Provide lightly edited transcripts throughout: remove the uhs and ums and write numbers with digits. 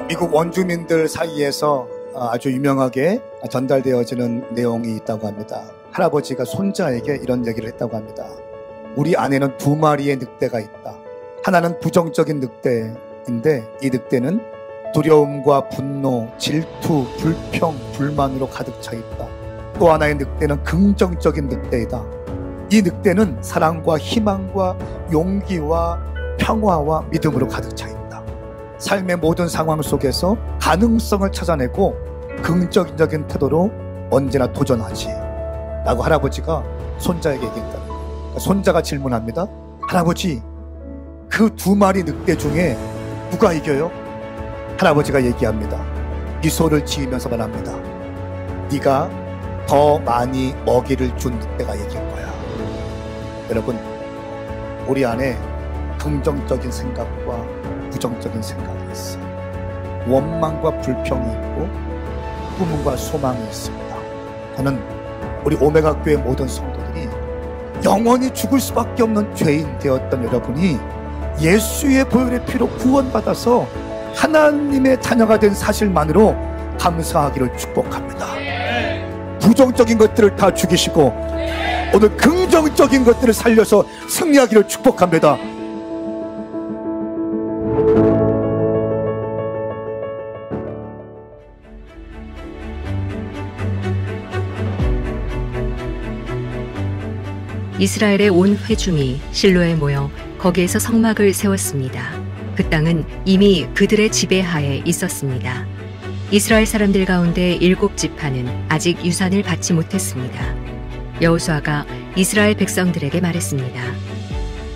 미국 원주민들 사이에서 아주 유명하게 전달되어지는 내용이 있다고 합니다. 할아버지가 손자에게 이런 얘기를 했다고 합니다. 우리 안에는 두 마리의 늑대가 있다. 하나는 부정적인 늑대인데 이 늑대는 두려움과 분노, 질투, 불평, 불만으로 가득 차 있다. 또 하나의 늑대는 긍정적인 늑대이다. 이 늑대는 사랑과 희망과 용기와 평화와 믿음으로 가득 차 있다. 삶의 모든 상황 속에서 가능성을 찾아내고 긍정적인 태도로 언제나 도전하지 라고 할아버지가 손자에게 얘기했다. 손자가 질문합니다. 할아버지, 그 두 마리 늑대 중에 누가 이겨요? 할아버지가 얘기합니다. 미소를 지으면서 말합니다. 네가 더 많이 먹이를 준 늑대가 이길 거야. 여러분, 우리 안에 긍정적인 생각과 부정적인 생각이 있어. 원망과 불평이 있고 꿈과 소망이 있습니다. 저는 우리 오메가 교회 모든 성도들이 영원히 죽을 수밖에 없는 죄인 되었던 여러분이 예수의 보혈의 피로 구원받아서 하나님의 자녀가 된 사실만으로 감사하기를 축복합니다. 부정적인 것들을 다 죽이시고 오늘 긍정적인 것들을 살려서 승리하기를 축복합니다. 이스라엘의 온 회중이 실로에 모여 거기에서 성막을 세웠습니다. 그 땅은 이미 그들의 지배하에 있었습니다. 이스라엘 사람들 가운데 7지파는 아직 유산을 받지 못했습니다. 여호수아가 이스라엘 백성들에게 말했습니다.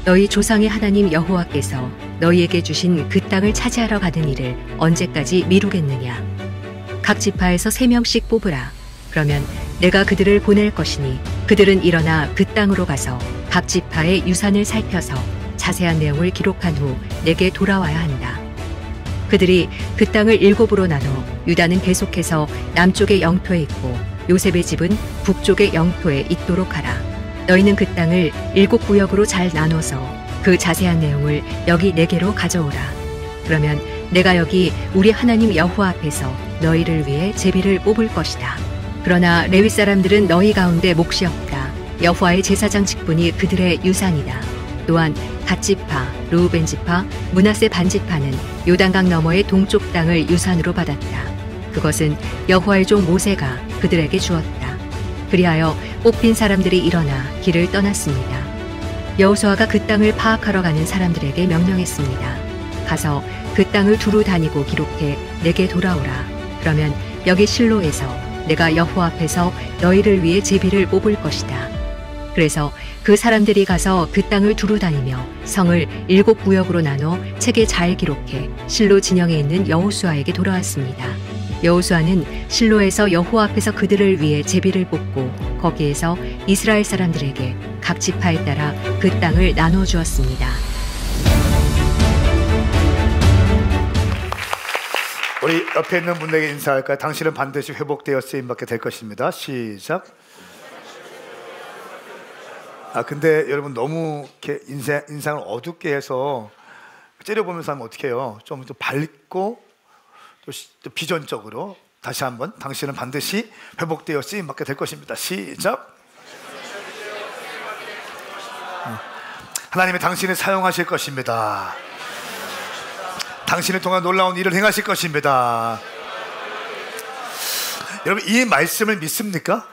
너희 조상의 하나님 여호와께서 너희에게 주신 그 땅을 차지하러 가는 일을 언제까지 미루겠느냐? 각 지파에서 3명씩 뽑으라. 그러면 내가 그들을 보낼 것이니 그들은 일어나 그 땅으로 가서 각 지파의 유산을 살펴서 자세한 내용을 기록한 후 내게 돌아와야 한다. 그들이 그 땅을 7으로 나눠 유다는 계속해서 남쪽의 영토에 있고 요셉의 집은 북쪽의 영토에 있도록 하라. 너희는 그 땅을 7구역으로 잘 나눠서 그 자세한 내용을 여기 내게로 가져오라. 그러면 내가 여기 우리 하나님 여호와 앞에서 너희를 위해 제비를 뽑을 것이다. 그러나 레위 사람들은 너희 가운데 몫이 없다. 여호와의 제사장 직분이 그들의 유산이다. 또한 갓지파, 르우벤 지파, 므낫세 반지파는 요단강 너머의 동쪽 땅을 유산으로 받았다. 그것은 여호와의 종 모세가 그들에게 주었다. 그리하여 뽑힌 사람들이 일어나 길을 떠났습니다. 여호수아가 그 땅을 파악하러 가는 사람들에게 명령했습니다. 가서 그 땅을 두루 다니고 기록해 내게 돌아오라. 그러면 여기 실로에서 내가 여호와 앞에서 너희를 위해 제비를 뽑을 것이다. 그래서 그 사람들이 가서 그 땅을 두루 다니며 성을 7구역으로 나눠 책에 잘 기록해 실로 진영에 있는 여호수아에게 돌아왔습니다. 여호수아는 실로에서 여호와 앞에서 그들을 위해 제비를 뽑고 거기에서 이스라엘 사람들에게 각 지파에 따라 그 땅을 나눠 주었습니다. 우리 옆에 있는 분에게 인사할까요? 당신은 반드시 회복되어 쓰임받게 될 것입니다. 시작. 근데 여러분 너무 이렇게 인상을 어둡게 해서 째려보면서 하면 어떻게 해요? 좀 밝고 또 비전적으로 다시 한번 당신은 반드시 회복되어 쓰임받게 될 것입니다. 시작. 하나님이 당신을 사용하실 것입니다. 당신을 통한 놀라운 일을 행하실 것입니다. 여러분 이 말씀을 믿습니까?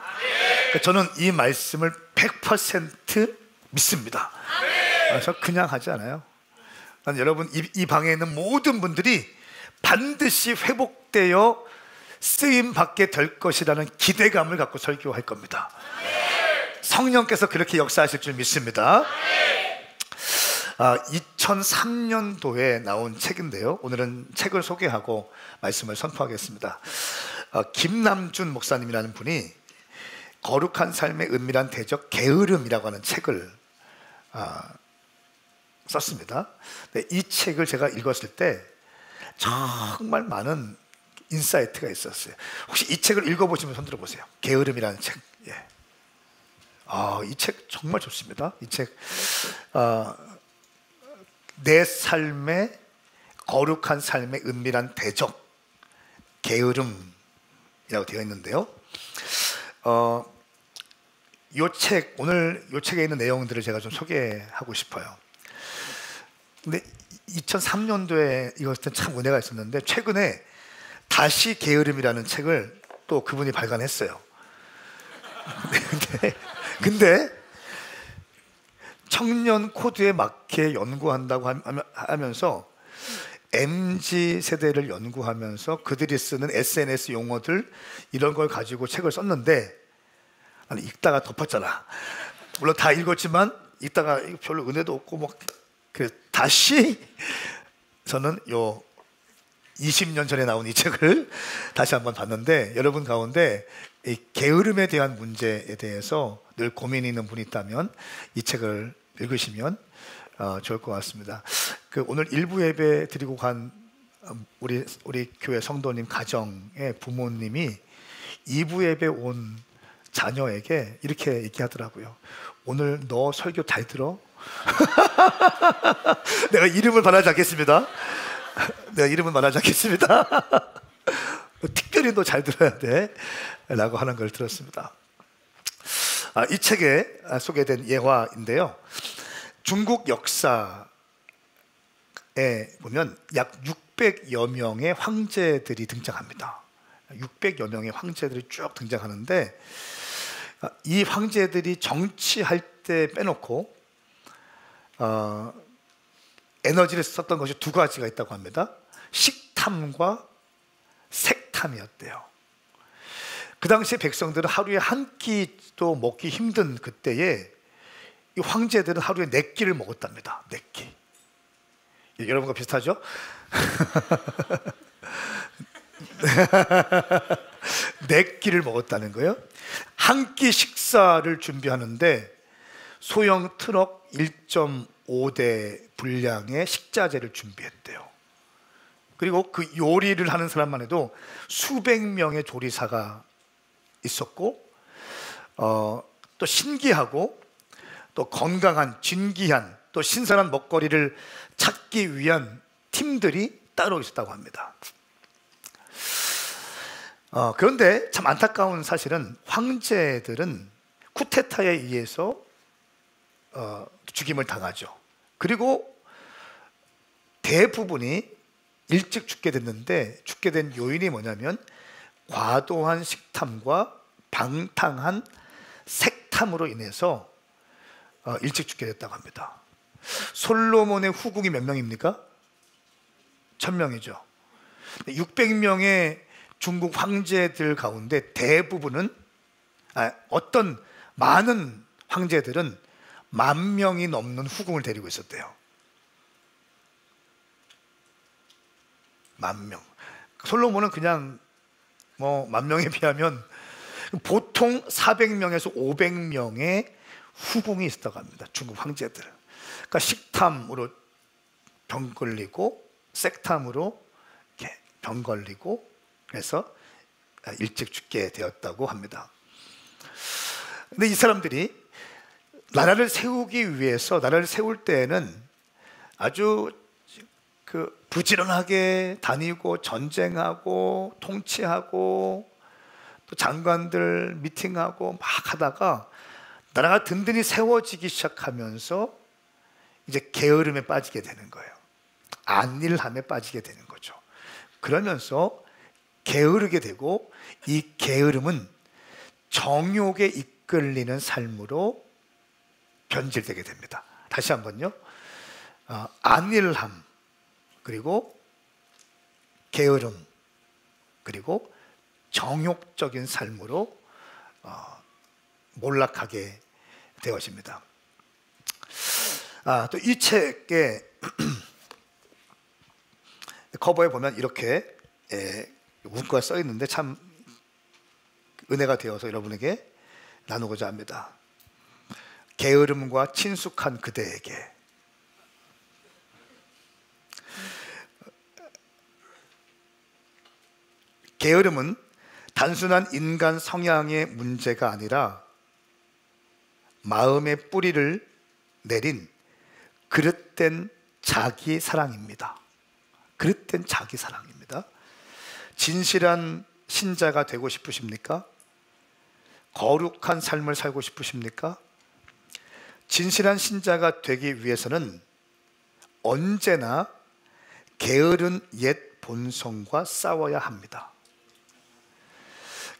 저는 이 말씀을 100% 믿습니다. 저 그냥 하지 않아요. 난 여러분 이 방에 있는 모든 분들이 반드시 회복되어 쓰임받게 될 것이라는 기대감을 갖고 설교할 겁니다. 성령께서 그렇게 역사하실 줄 믿습니다. 2003년도에 나온 책인데요. 오늘은 책을 소개하고 말씀을 선포하겠습니다. 김남준 목사님이라는 분이 거룩한 삶의 은밀한 대적 게으름이라고 하는 책을 썼습니다. 이 책을 제가 읽었을 때 정말 많은 인사이트가 있었어요. 혹시 이 책을 읽어보시면 손 들어보세요. 게으름이라는 책. 이 책 정말 좋습니다. 이 책 내 삶의 거룩한 삶의 은밀한 대적, 게으름이라고 되어 있는데요. 오늘 이 책에 있는 내용들을 제가 좀 소개하고 싶어요. 근데 2003년도에 이것은 참 은혜가 있었는데, 최근에 다시 게으름이라는 책을 또 그분이 발간했어요. 근데 청년 코드에 맞게 연구한다고 하면서 MZ 세대를 연구하면서 그들이 쓰는 SNS 용어들 이런 걸 가지고 책을 썼는데, 아니, 읽다가 덮었잖아. 물론 다 읽었지만 읽다가 별로 은혜도 없고 뭐 그래, 다시 저는 요 20년 전에 나온 이 책을 다시 한번 봤는데, 여러분 가운데 이 게으름에 대한 문제에 대해서 늘 고민이 있는 분이 있다면 이 책을 읽으시면 좋을 것 같습니다. 오늘 일부 예배 드리고 간 우리 교회 성도님 가정의 부모님이 2부 예배 온 자녀에게 이렇게 얘기하더라고요. 오늘 너 설교 잘 들어? 내가 이름을 말하지 않겠습니다. 특별히 너 잘 들어야 돼 라고 하는 걸 들었습니다. 이 책에 소개된 예화인데요, 중국 역사에 보면 약 600여 명의 황제들이 등장합니다. 600여 명의 황제들이 쭉 등장하는데, 이 황제들이 정치할 때 빼놓고 에너지를 썼던 것이 두 가지가 있다고 합니다. 식탐과 색탐이었대요. 그 당시에 백성들은 하루에 한 끼도 먹기 힘든 그때에 이 황제들은 하루에 4끼를 먹었답니다. 4끼. 여러분과 비슷하죠? 4끼를 먹었다는 거예요. 한 끼 식사를 준비하는데 소형 트럭 1.5대 분량의 식자재를 준비했대요. 그리고 그 요리를 하는 사람만 해도 수백 명의 조리사가 있었고, 또 신기하고 또 건강한 진귀한 또 신선한 먹거리를 찾기 위한 팀들이 따로 있었다고 합니다. 그런데 참 안타까운 사실은 황제들은 쿠데타에 의해서 죽임을 당하죠. 그리고 대부분이 일찍 죽게 됐는데, 죽게 된 요인이 뭐냐면 과도한 식탐과 방탕한 색탐으로 인해서 일찍 죽게 됐다고 합니다. 솔로몬의 후궁이 몇 명입니까? 1000명이죠. 600명의 중국 황제들 가운데 대부분은 어떤 많은 황제들은 10,000명이 넘는 후궁을 데리고 있었대요. 10,000명. 솔로몬은 그냥 뭐 10,000명에 비하면 보통 400명에서 500명의 후궁이 있었다고 합니다. 중국 황제들. 그러니까 식탐으로 병 걸리고 색탐으로 이렇게 병 걸리고, 그래서 일찍 죽게 되었다고 합니다. 근데 이 사람들이 나라를 세우기 위해서, 나라를 세울 때에는 아주 부지런하게 다니고 전쟁하고 통치하고 또 장관들 미팅하고 막 하다가 나라가 든든히 세워지기 시작하면서 이제 게으름에 빠지게 되는 거예요. 안일함에 빠지게 되는 거죠. 그러면서 게으르게 되고, 이 게으름은 정욕에 이끌리는 삶으로 변질되게 됩니다. 다시 한번요. 안일함, 그리고 게으름, 그리고 정욕적인 삶으로 몰락하게 되어집니다. 또 이 책의 커버에 보면 이렇게 문구가 써 있는데 참 은혜가 되어서 여러분에게 나누고자 합니다. 게으름과 친숙한 그대에게. 게으름은 단순한 인간 성향의 문제가 아니라 마음의 뿌리를 내린 그릇된 자기 사랑입니다. 그릇된 자기 사랑입니다. 진실한 신자가 되고 싶으십니까? 거룩한 삶을 살고 싶으십니까? 진실한 신자가 되기 위해서는 언제나 게으른 옛 본성과 싸워야 합니다.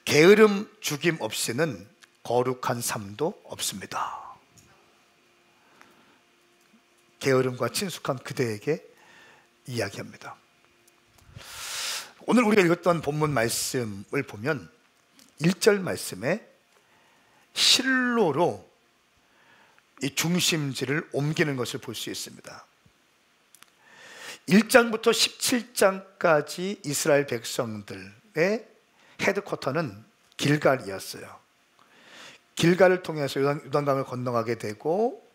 게으름 죽임 없이는 거룩한 삶도 없습니다. 게으름과 친숙한 그대에게 이야기합니다. 오늘 우리가 읽었던 본문 말씀을 보면 1절 말씀에 실로로 이 중심지를 옮기는 것을 볼 수 있습니다. 1장부터 17장까지 이스라엘 백성들의 헤드쿼터는 길갈이었어요. 길갈을 통해서 요단강을 건너가게 되고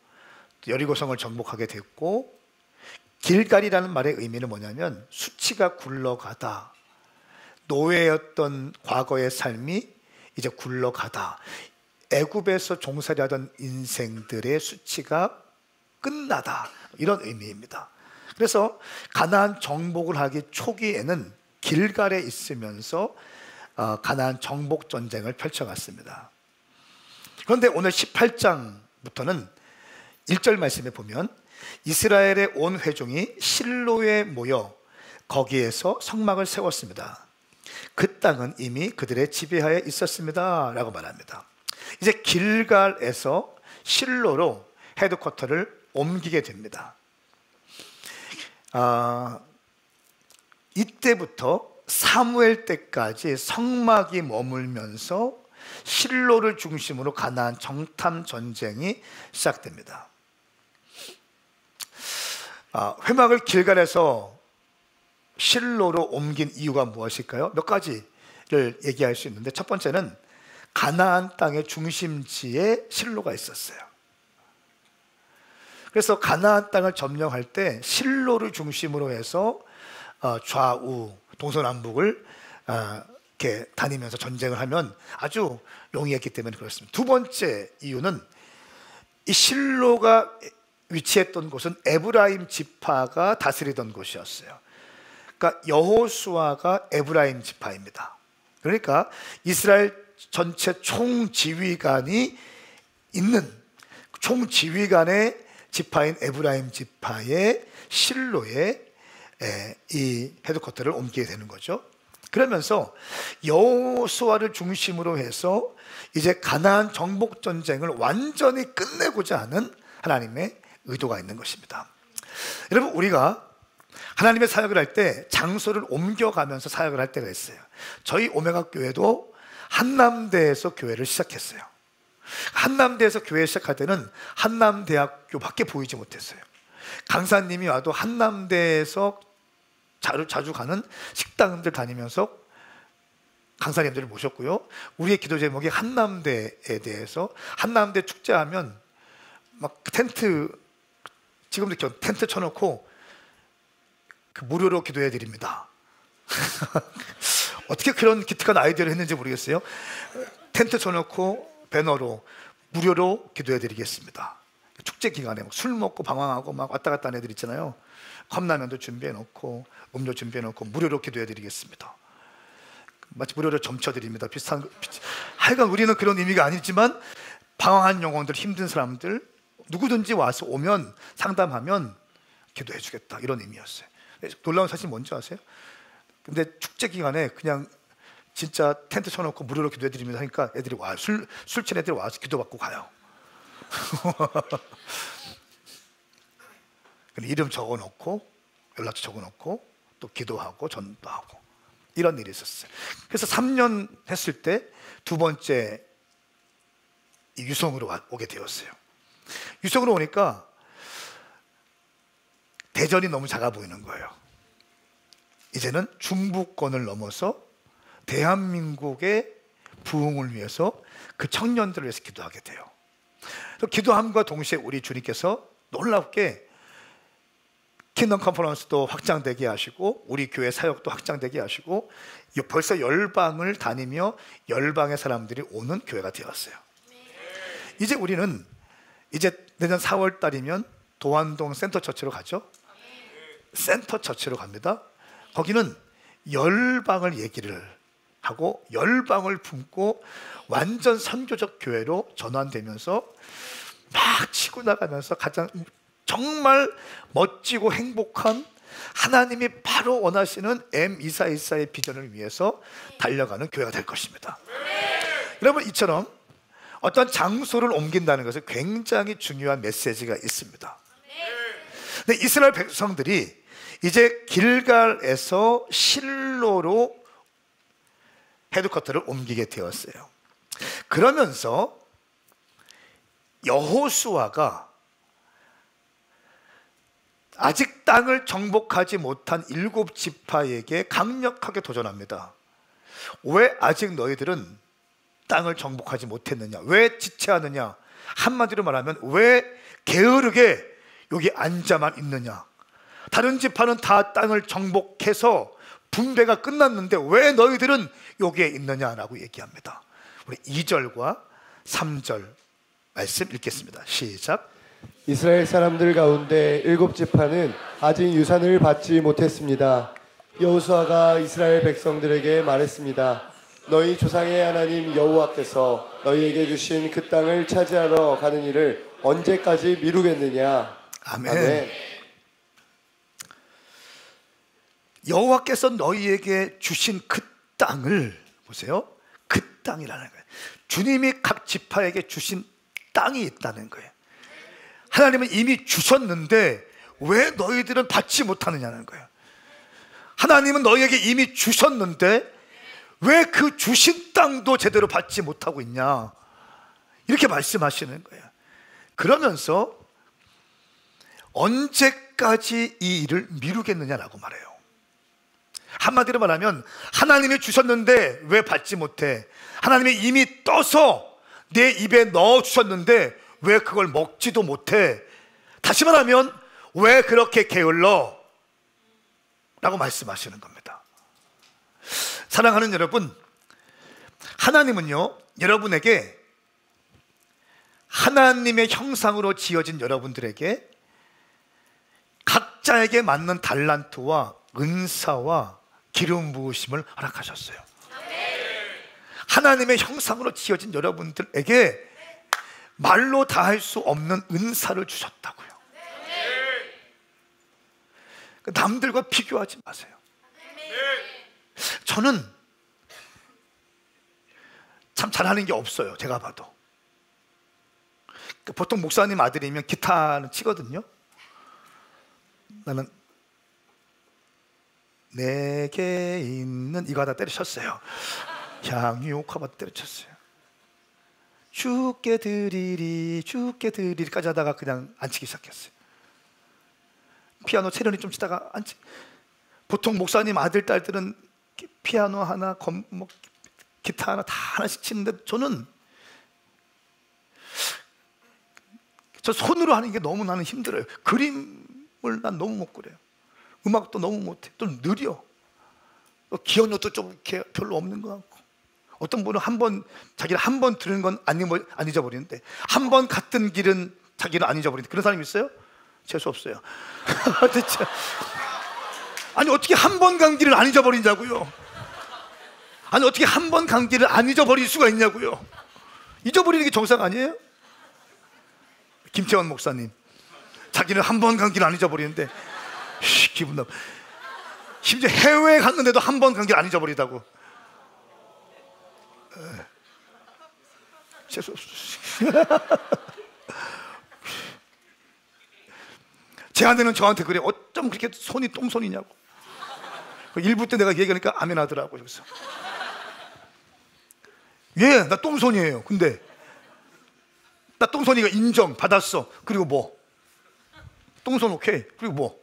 여리고성을 정복하게 됐고, 길갈이라는 말의 의미는 뭐냐면 수치가 굴러가다, 노예였던 과거의 삶이 이제 굴러가다, 애굽에서 종살이하던 인생들의 수치가 끝나다, 이런 의미입니다. 그래서 가나안 정복을 하기 초기에는 길갈에 있으면서 가나안 정복 전쟁을 펼쳐갔습니다. 그런데 오늘 18장부터는 1절 말씀에 보면 이스라엘의 온 회중이 실로에 모여 거기에서 성막을 세웠습니다. 그 땅은 이미 그들의 지배하에 있었습니다 라고 말합니다. 이제 길갈에서 실로로 헤드쿼터를 옮기게 됩니다. 이때부터 사무엘 때까지 성막이 머물면서 실로를 중심으로 가나안 정탐 전쟁이 시작됩니다. 회막을 길갈에서 실로로 옮긴 이유가 무엇일까요? 몇 가지를 얘기할 수 있는데, 첫 번째는 가나안 땅의 중심지에 실로가 있었어요. 그래서 가나안 땅을 점령할 때 실로를 중심으로 해서 좌우 동서남북을 이렇게 다니면서 전쟁을 하면 아주 용이했기 때문에 그렇습니다. 두 번째 이유는 이 실로가 위치했던 곳은 에브라임 지파가 다스리던 곳이었어요. 그러니까 여호수아가 에브라임 지파입니다. 그러니까 이스라엘 전체 총지휘관이 있는 총지휘관의 지파인 에브라임 지파의 실로에 이 헤드쿼터를 옮기게 되는 거죠. 그러면서 여호수아를 중심으로 해서 이제 가나안 정복 전쟁을 완전히 끝내고자 하는 하나님의 의도가 있는 것입니다. 여러분, 우리가 하나님의 사역을 할 때 장소를 옮겨가면서 사역을 할 때가 있어요. 저희 오메가 교회도 한남대에서 교회를 시작했어요. 한남대에서 교회 시작할 때는 한남대학교밖에 보이지 못했어요. 강사님이 와도 한남대에서 자주 가는 식당들 다니면서 강사님들을 모셨고요. 우리의 기도 제목이 한남대에 대해서, 한남대 축제하면 막 텐트, 지금도 텐트 쳐놓고 무료로 기도해 드립니다. 어떻게 그런 기특한 아이디어를 했는지 모르겠어요. 텐트 쳐놓고 배너로 무료로 기도해 드리겠습니다. 축제 기간에 술 먹고 방황하고 막 왔다 갔다 하는 애들 있잖아요. 컵라면도 준비해 놓고 음료 준비해 놓고 무료로 기도해 드리겠습니다. 마치 무료로 점쳐 드립니다. 비슷한, 하여간 우리는 그런 의미가 아니지만 방황한 영혼들, 힘든 사람들 누구든지 와서 오면 상담하면 기도해 주겠다, 이런 의미였어요. 놀라운 사실 뭔지 아세요? 근데 축제 기간에 그냥 진짜 텐트 쳐놓고 무료로 기도해 드립니다 하니까 애들이 와요. 술 취한 애들이 와서 기도받고 가요. 이름 적어놓고 연락처 적어놓고 또 기도하고 전도하고 이런 일이 있었어요. 그래서 3년 했을 때 두 번째 유성으로 오게 되었어요. 유성으로 오니까 대전이 너무 작아 보이는 거예요. 이제는 중부권을 넘어서 대한민국의 부흥을 위해서 그 청년들을 위해서 기도하게 돼요. 기도함과 동시에 우리 주님께서 놀랍게 킹덤 컨퍼런스도 확장되게 하시고 우리 교회 사역도 확장되게 하시고 벌써 열방을 다니며 열방의 사람들이 오는 교회가 되었어요. 이제 우리는 이제 내년 4월 달이면 도안동 센터처치로 가죠. 센터처치로 갑니다. 거기는 열방을 얘기를 하고 열방을 품고 완전 선교적 교회로 전환되면서 막 치고 나가면서 가장 정말 멋지고 행복한, 하나님이 바로 원하시는 M2414의 비전을 위해서 달려가는 교회가 될 것입니다. 여러분, 이처럼 어떤 장소를 옮긴다는 것은 굉장히 중요한 메시지가 있습니다. 근데 이스라엘 백성들이 이제 길갈에서 실로로 헤드쿼터를 옮기게 되었어요. 그러면서 여호수아가 아직 땅을 정복하지 못한 7지파에게 강력하게 도전합니다. 왜 아직 너희들은 땅을 정복하지 못했느냐? 왜 지체하느냐? 한마디로 말하면 왜 게으르게 여기 앉아만 있느냐? 다른 지파는 다 땅을 정복해서 분배가 끝났는데 왜 너희들은 여기에 있느냐라고 얘기합니다. 우리 2절과 3절 말씀 읽겠습니다. 시작. 이스라엘 사람들 가운데 7지파는 아직 유산을 받지 못했습니다. 여호수아가 이스라엘 백성들에게 말했습니다. 너희 조상의 하나님 여호와께서 너희에게 주신 그 땅을 차지하러 가는 일을 언제까지 미루겠느냐? 아멘. 아멘. 여호와께서 너희에게 주신 그 땅을 보세요. 그 땅이라는 거예요. 주님이 각 지파에게 주신 땅이 있다는 거예요. 하나님은 이미 주셨는데 왜 너희들은 받지 못하느냐는 거예요. 하나님은 너희에게 이미 주셨는데 왜 그 주신 땅도 제대로 받지 못하고 있냐, 이렇게 말씀하시는 거예요. 그러면서 언제까지 이 일을 미루겠느냐라고 말해요. 한마디로 말하면 하나님이 주셨는데 왜 받지 못해? 하나님이 이미 떠서 내 입에 넣어 주셨는데 왜 그걸 먹지도 못해? 다시 말하면 왜 그렇게 게을러? 라고 말씀하시는 겁니다. 사랑하는 여러분, 하나님은요, 여러분에게, 하나님의 형상으로 지어진 여러분들에게 각자에게 맞는 달란트와 은사와 기름 부으심을 허락하셨어요. 하나님의 형상으로 지어진 여러분들에게 말로 다 할 수 없는 은사를 주셨다고요. 남들과 비교하지 마세요. 저는 참 잘하는 게 없어요. 제가 봐도. 보통 목사님 아들이면 기타는 치거든요. 나는 내게 있는 이거 하다 때려쳤어요. 향유옥화밭 때려쳤어요. 주께 드리리까지 하다가 그냥 안 치기 시작했어요. 피아노 체련이 좀 치다가 안 치. 보통 목사님 아들 딸들은 피아노 하나, 기타 하나 다 하나씩 치는데 저는 저 손으로 하는 게 너무 나는 힘들어요. 그림을 난 너무 못 그려요. 음악도 너무 못해. 좀 느려. 기억력도 좀 이렇게 별로 없는 것 같고. 어떤 분은 자기는 한 번 들은 건 안 잊어버리는데 한 번 갔던 길은 자기는 안 잊어버리는데 그런 사람이 있어요? 재수 없어요. 진짜. 아니 어떻게 한 번 간 길을 안 잊어버리냐고요. 아니 어떻게 한 번 간 길을 안 잊어버릴 수가 있냐고요. 잊어버리는 게 정상 아니에요? 김태원 목사님, 자기는 한 번 간 길 안 잊어버리는데 기분 나빠. 심지어 해외에 갔는데도 한 번 간 길 안 잊어버리다고. 재수 없어. 제 아내는 저한테 그래. 어쩜 그렇게 손이 똥손이냐고. 일부 때 내가 얘기하니까 아멘 하더라고. 그래서 예, 나 똥손이에요. 근데 나 똥손이가 인정 받았어. 그리고 뭐? 똥손 오케이. 그리고 뭐?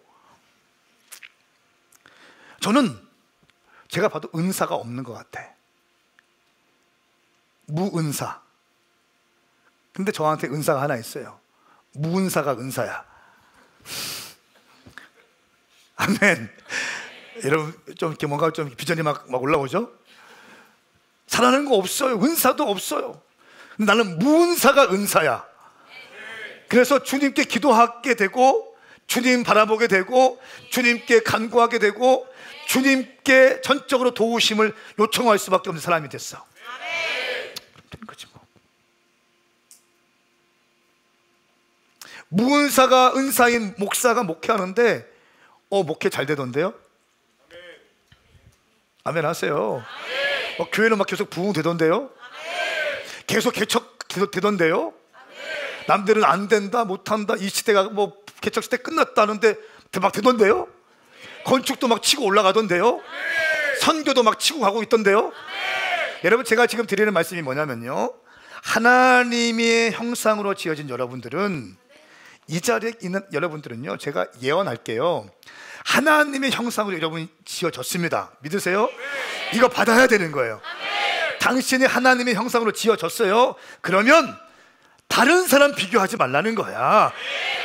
저는 제가 봐도 은사가 없는 것 같아. 무은사. 근데 저한테 은사가 하나 있어요. 무은사가 은사야. 아멘. 여러분 좀 이렇게 뭔가 좀 비전이 막 올라오죠? 잘하는 거 없어요. 은사도 없어요. 근데 나는 무은사가 은사야. 그래서 주님께 기도하게 되고 주님 바라보게 되고 주님께 간구하게 되고 주님께 전적으로 도우심을 요청할 수밖에 없는 사람이 됐어. 된 거지 뭐. 무은사가 은사인 목사가 목회하는데 목회 잘 되던데요? 아멘 하세요. 교회는 막 계속 부흥되던데요? 계속 개척되던데요? 남들은 안 된다, 못한다, 이 시대가 뭐 개척 시대 끝났다는데 막 되던데요? 건축도 막 치고 올라가던데요? 선교도 막 치고 가고 있던데요? 여러분, 제가 지금 드리는 말씀이 뭐냐면요, 하나님의 형상으로 지어진 여러분들은, 이 자리에 있는 여러분들은요, 제가 예언할게요, 하나님의 형상으로 여러분이 지어졌습니다. 믿으세요? 이거 받아야 되는 거예요. 당신이 하나님의 형상으로 지어졌어요. 그러면 다른 사람 비교하지 말라는 거야.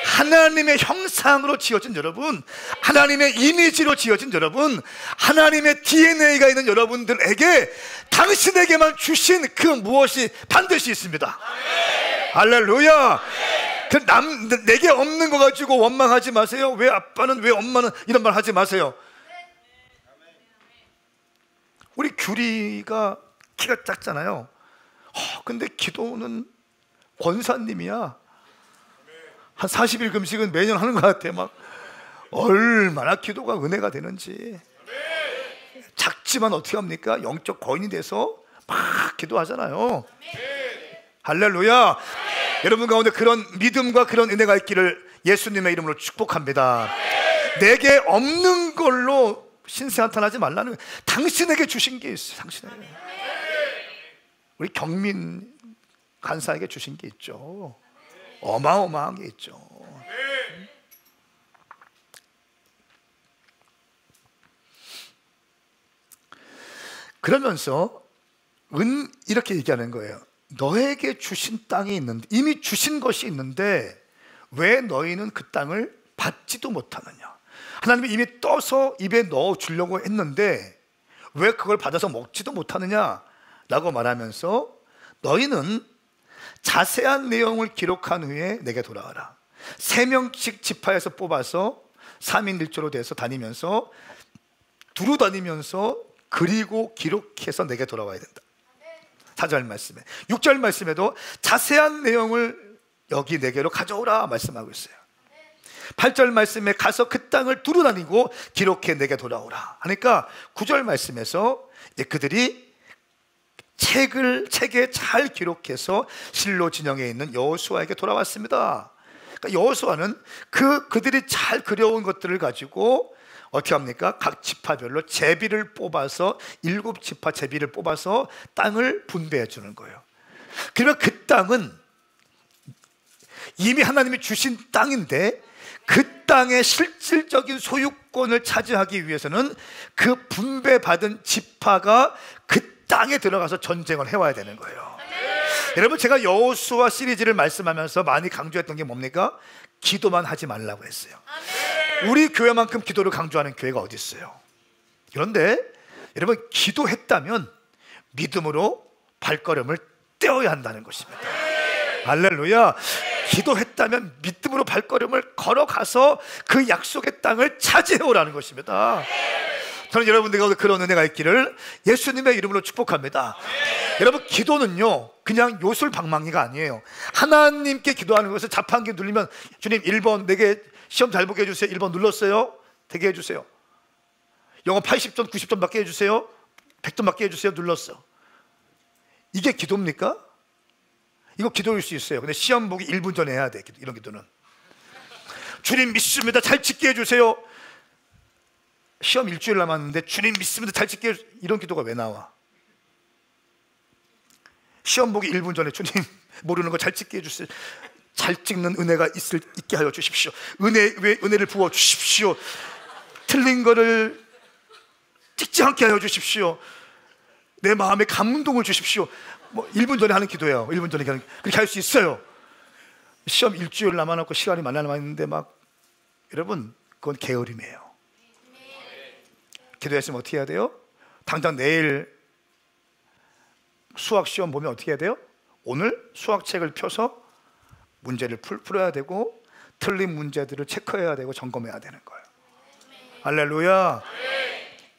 하나님의 형상으로 지어진 여러분, 하나님의 이미지로 지어진 여러분, 하나님의 DNA가 있는 여러분들에게 당신에게만 주신 그 무엇이 반드시 있습니다. 할렐루야. 내게 없는 거 가지고 원망하지 마세요. 왜 아빠는, 왜 엄마는, 이런 말 하지 마세요. 우리 규리가 키가 작잖아요. 근데 기도는 권사님이야. 한 40일 금식은 매년 하는 것 같아. 막 얼마나 기도가 은혜가 되는지. 작지만 어떻게 합니까? 영적 거인이 돼서 막 기도하잖아요. 할렐루야. 여러분 가운데 그런 믿음과 그런 은혜가 있기를 예수님의 이름으로 축복합니다. 내게 없는 걸로 신세 한탄하지 말라는, 당신에게 주신 게 있어요. 당신에게. 우리 경민 간사에게 주신 게 있죠. 어마어마한 게 있죠. 그러면서 이렇게 얘기하는 거예요. 너에게 주신 땅이 있는데, 이미 주신 것이 있는데 왜 너희는 그 땅을 받지도 못하느냐. 하나님이 이미 떠서 입에 넣어 주려고 했는데 왜 그걸 받아서 먹지도 못하느냐 라고 말하면서, 너희는 자세한 내용을 기록한 후에 내게 돌아와라. 3명씩 지파에서 뽑아서 3인 1조로 돼서 다니면서 두루 다니면서 그리고 기록해서 내게 돌아와야 된다. 4절 말씀에, 6절 말씀에도 자세한 내용을 여기 내게로 가져오라 말씀하고 있어요. 8절 말씀에 가서 그 땅을 두루 다니고 기록해 내게 돌아오라 하니까 9절 말씀에서 이제 그들이 책에 잘 기록해서 실로 진영에 있는 여호수아에게 돌아왔습니다. 그러니까 여호수아는 그들이 잘 그려온 것들을 가지고 어떻게 합니까? 각 지파별로 제비를 뽑아서 7지파 제비를 뽑아서 땅을 분배해 주는 거예요. 그러면 그 땅은 이미 하나님이 주신 땅인데 그 땅의 실질적인 소유권을 차지하기 위해서는 그 분배받은 지파가 그 땅에 들어가서 전쟁을 해와야 되는 거예요. 여러분, 제가 여호수아 시리즈를 말씀하면서 많이 강조했던 게 뭡니까? 기도만 하지 말라고 했어요. 우리 교회만큼 기도를 강조하는 교회가 어디 있어요? 그런데 여러분, 기도했다면 믿음으로 발걸음을 떼어야 한다는 것입니다. 할렐루야. 기도했다면 믿음으로 발걸음을 걸어가서 그 약속의 땅을 차지해오라는 것입니다. 저는 여러분들 가운데 그런 은혜가 있기를 예수님의 이름으로 축복합니다. 여러분, 기도는요 그냥 요술방망이가 아니에요. 하나님께 기도하는 것을 자판기 눌리면, 주님 1번 내게 시험 잘 보게 해주세요. 1번 눌렀어요. 되게 해주세요. 영어 80점 90점 받게 해주세요. 100점 받게 해주세요. 눌렀어. 이게 기도입니까? 이거 기도일 수 있어요. 근데 시험 보기 1분 전에 해야 돼. 이런 기도는. 주님 믿습니다. 잘 찍게 해주세요. 시험 일주일 남았는데 주님 믿습니다. 잘 찍게 해주세요. 이런 기도가 왜 나와? 시험 보기 1분 전에 주님 모르는 거 잘 찍게 해주세요. 잘 찍는 은혜가 있게 하여 주십시오. 은혜를 부어 주십시오. 틀린 거를 찍지 않게 하여 주십시오. 내 마음에 감동을 주십시오. 뭐 1분 전에 하는 기도예요. 1분 전에 그렇게 할 수 있어요. 시험 일주일 남아놓고 시간이 많이 남았는데 막, 여러분 그건 게으름이에요. 기도했으면 어떻게 해야 돼요? 당장 내일 수학 시험 보면 어떻게 해야 돼요? 오늘 수학책을 펴서 문제를 풀어야 되고, 틀린 문제들을 체크해야 되고 점검해야 되는 거예요. 할렐루야.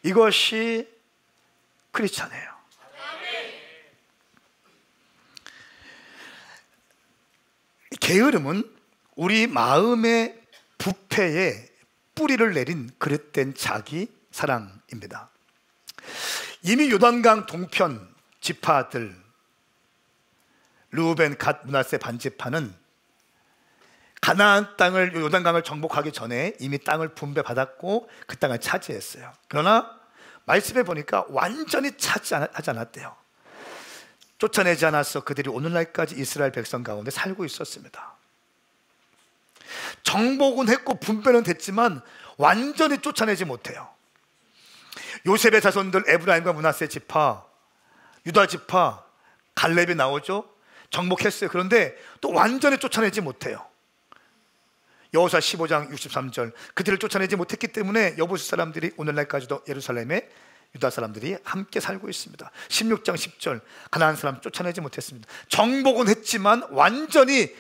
이것이 크리스찬이에요. 게으름은 우리 마음의 부패에 뿌리를 내린 그릇된 자기 사랑입니다. 이미 요단강 동편 지파들 르우벤, 갓, 므낫세 반지파는 가나안 땅을 요단강을 정복하기 전에 이미 땅을 분배받았고 그 땅을 차지했어요. 그러나 말씀해 보니까 완전히 차지하지 않았대요. 쫓아내지 않아서 그들이 오늘날까지 이스라엘 백성 가운데 살고 있었습니다. 정복은 했고 분배는 됐지만 완전히 쫓아내지 못해요. 요셉의 자손들 에브라임과 므낫세 지파, 유다 지파, 갈렙이 나오죠. 정복했어요. 그런데 또 완전히 쫓아내지 못해요. 여호수아 15장 63절, 그들을 쫓아내지 못했기 때문에 여부수 사람들이 오늘날까지도 예루살렘에 유다 사람들이 함께 살고 있습니다. 16장 10절, 가나안 사람 쫓아내지 못했습니다. 정복은 했지만 완전히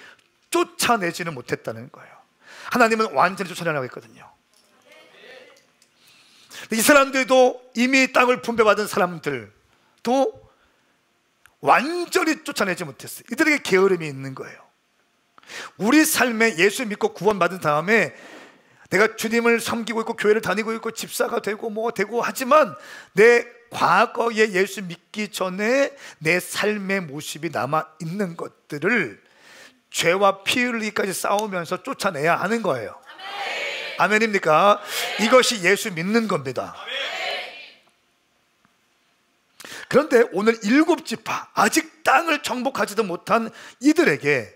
쫓아내지는 못했다는 거예요. 하나님은 완전히 쫓아내라고 했거든요. 이 사람들도 이미 땅을 분배받은 사람들도 완전히 쫓아내지 못했어요. 이들에게 게으름이 있는 거예요. 우리 삶에 예수 믿고 구원받은 다음에 내가 주님을 섬기고 있고 교회를 다니고 있고 집사가 되고 뭐 되고 하지만 내 과거에 예수 믿기 전에 내 삶의 모습이 남아있는 것들을 죄와 피 흘리기까지 싸우면서 쫓아내야 하는 거예요. 아멘입니까? 이것이 예수 믿는 겁니다. 그런데 오늘 7지파, 아직 땅을 정복하지도 못한 이들에게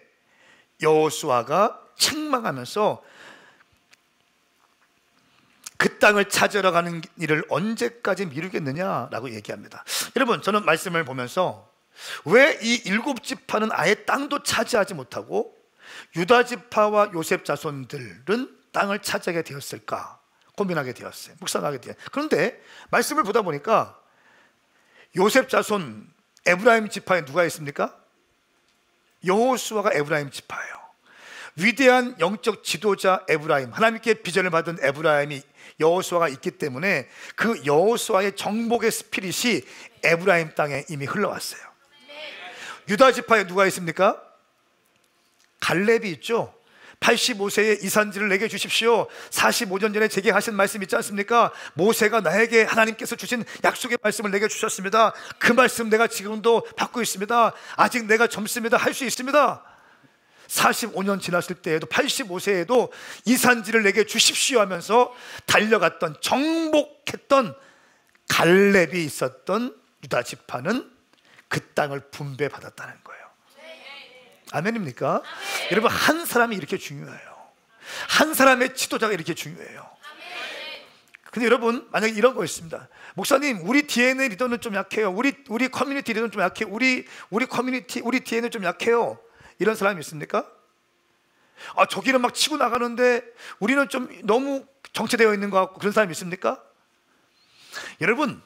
여호수아가 책망하면서 그 땅을 찾으러 가는 일을 언제까지 미루겠느냐라고 얘기합니다. 여러분, 저는 말씀을 보면서 왜 이 7지파는 아예 땅도 차지하지 못하고 유다 지파와 요셉 자손들은 땅을 차지하게 되었을까 고민하게 되었어요. 묵상하게 되었어요. 그런데 말씀을 보다 보니까 요셉 자손 에브라임 지파에 누가 있습니까? 여호수아가 에브라임 지파예요. 위대한 영적 지도자 에브라임, 하나님께 비전을 받은 에브라임이 여호수아가 있기 때문에 그 여호수아의 정복의 스피릿이 에브라임 땅에 이미 흘러왔어요. 유다 지파에 누가 있습니까? 갈렙이 있죠. 85세에 이산지를 내게 주십시오. 45년 전에 제게 하신 말씀 있지 않습니까? 모세가 나에게 하나님께서 주신 약속의 말씀을 내게 주셨습니다. 그 말씀 내가 지금도 받고 있습니다. 아직 내가 젊습니다. 할 수 있습니다. 45년 지났을 때에도 85세에도 이산지를 내게 주십시오 하면서 달려갔던, 정복했던 갈렙이 있었던 유다 지파는 그 땅을 분배받았다는 거예요. 아멘입니까? 아멘. 여러분, 한 사람이 이렇게 중요해요. 한 사람의 지도자가 이렇게 중요해요. 근데 여러분, 만약에 이런 거 있습니다. 목사님, 우리 DNA 리더는 좀 약해요. 우리 커뮤니티 리더는 좀 약해요. 우리 커뮤니티, 우리 DNA는 좀 약해요. 이런 사람이 있습니까? 아, 저기는 막 치고 나가는데 우리는 좀 너무 정체되어 있는 것 같고, 그런 사람이 있습니까? 여러분,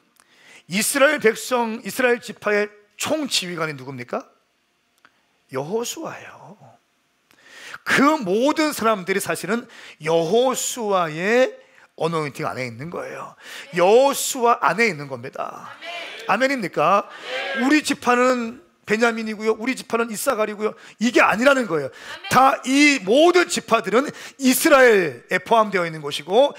이스라엘 백성, 이스라엘 지파의 총지휘관이 누굽니까? 여호수아예요. 그 모든 사람들이 사실은 여호수아의 어노인팅 안에 있는 거예요. 여호수아 안에 있는 겁니다. 아멘입니까? 우리 지파는 베냐민이고요, 우리 지파는 이사갈이고요, 이게 아니라는 거예요. 다 이 모든 지파들은 이스라엘에 포함되어 있는 것이고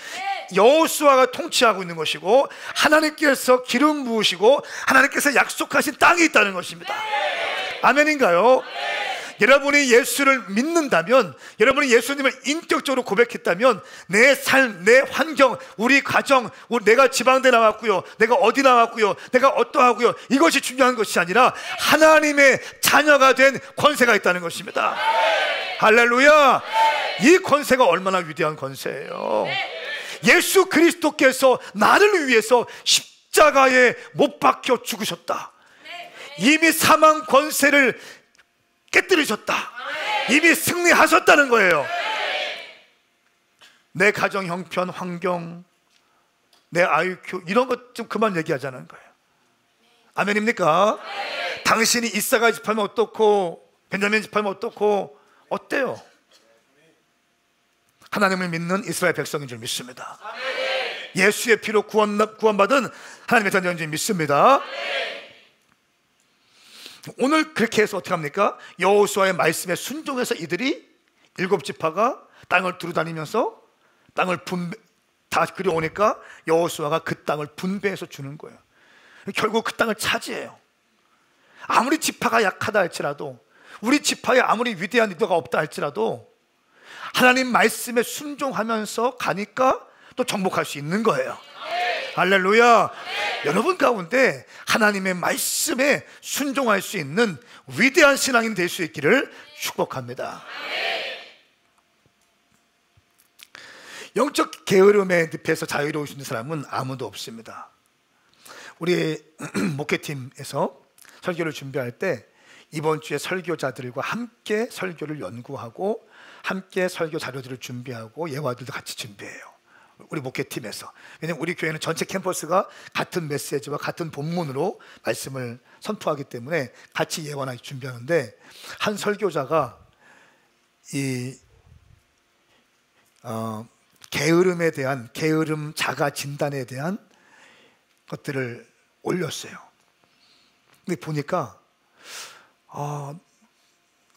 여호수아가 통치하고 있는 것이고 하나님께서 기름 부으시고 하나님께서 약속하신 땅이 있다는 것입니다. 아멘인가요? 여러분이 예수를 믿는다면, 여러분이 예수님을 인격적으로 고백했다면 내 삶, 내 환경, 우리 가정, 내가 지방대 나왔고요, 내가 어디 나왔고요, 내가 어떠하고요, 이것이 중요한 것이 아니라 하나님의 자녀가 된 권세가 있다는 것입니다. 할렐루야. 이 권세가 얼마나 위대한 권세예요. 예수 그리스도께서 나를 위해서 십자가에 못 박혀 죽으셨다. 이미 사망 권세를 깨뜨리셨다. 이미 승리하셨다는 거예요. 내 가정 형편, 환경, 내 IQ 이런 것 좀 그만 얘기하자는 거예요. 아멘입니까? 당신이 이사갈 지파면 어떻고 베냐민 지파면 어떻고 어때요? 하나님을 믿는 이스라엘 백성인 줄 믿습니다. 예수의 피로 구원받은 하나님의 자녀인 줄 믿습니다. 오늘 그렇게 해서 어떻게 합니까? 여호수아의 말씀에 순종해서 이들이 일곱 지파가 땅을 두루다니면서 땅을 다 그려오니까 여호수아가 그 땅을 분배해서 주는 거예요. 결국 그 땅을 차지해요. 아무리 지파가 약하다 할지라도, 우리 지파에 아무리 위대한 리더가 없다 할지라도 하나님 말씀에 순종하면서 가니까 또 정복할 수 있는 거예요. 할렐루야. 여러분 가운데 하나님의 말씀에 순종할 수 있는 위대한 신앙인 될 수 있기를 축복합니다. 영적 게으름의 늪에서 자유로울 수 있는 사람은 아무도 없습니다. 우리 목회팀에서 설교를 준비할 때 이번 주에 설교자들과 함께 설교를 연구하고 함께 설교 자료들을 준비하고 예화들도 같이 준비해요. 우리 목회팀에서. 왜냐하면 우리 교회는 전체 캠퍼스가 같은 메시지와 같은 본문으로 말씀을 선포하기 때문에 같이 예화나 준비하는데, 한 설교자가 이 게으름에 대한, 게으름 자가 진단에 대한 것들을 올렸어요. 근데 보니까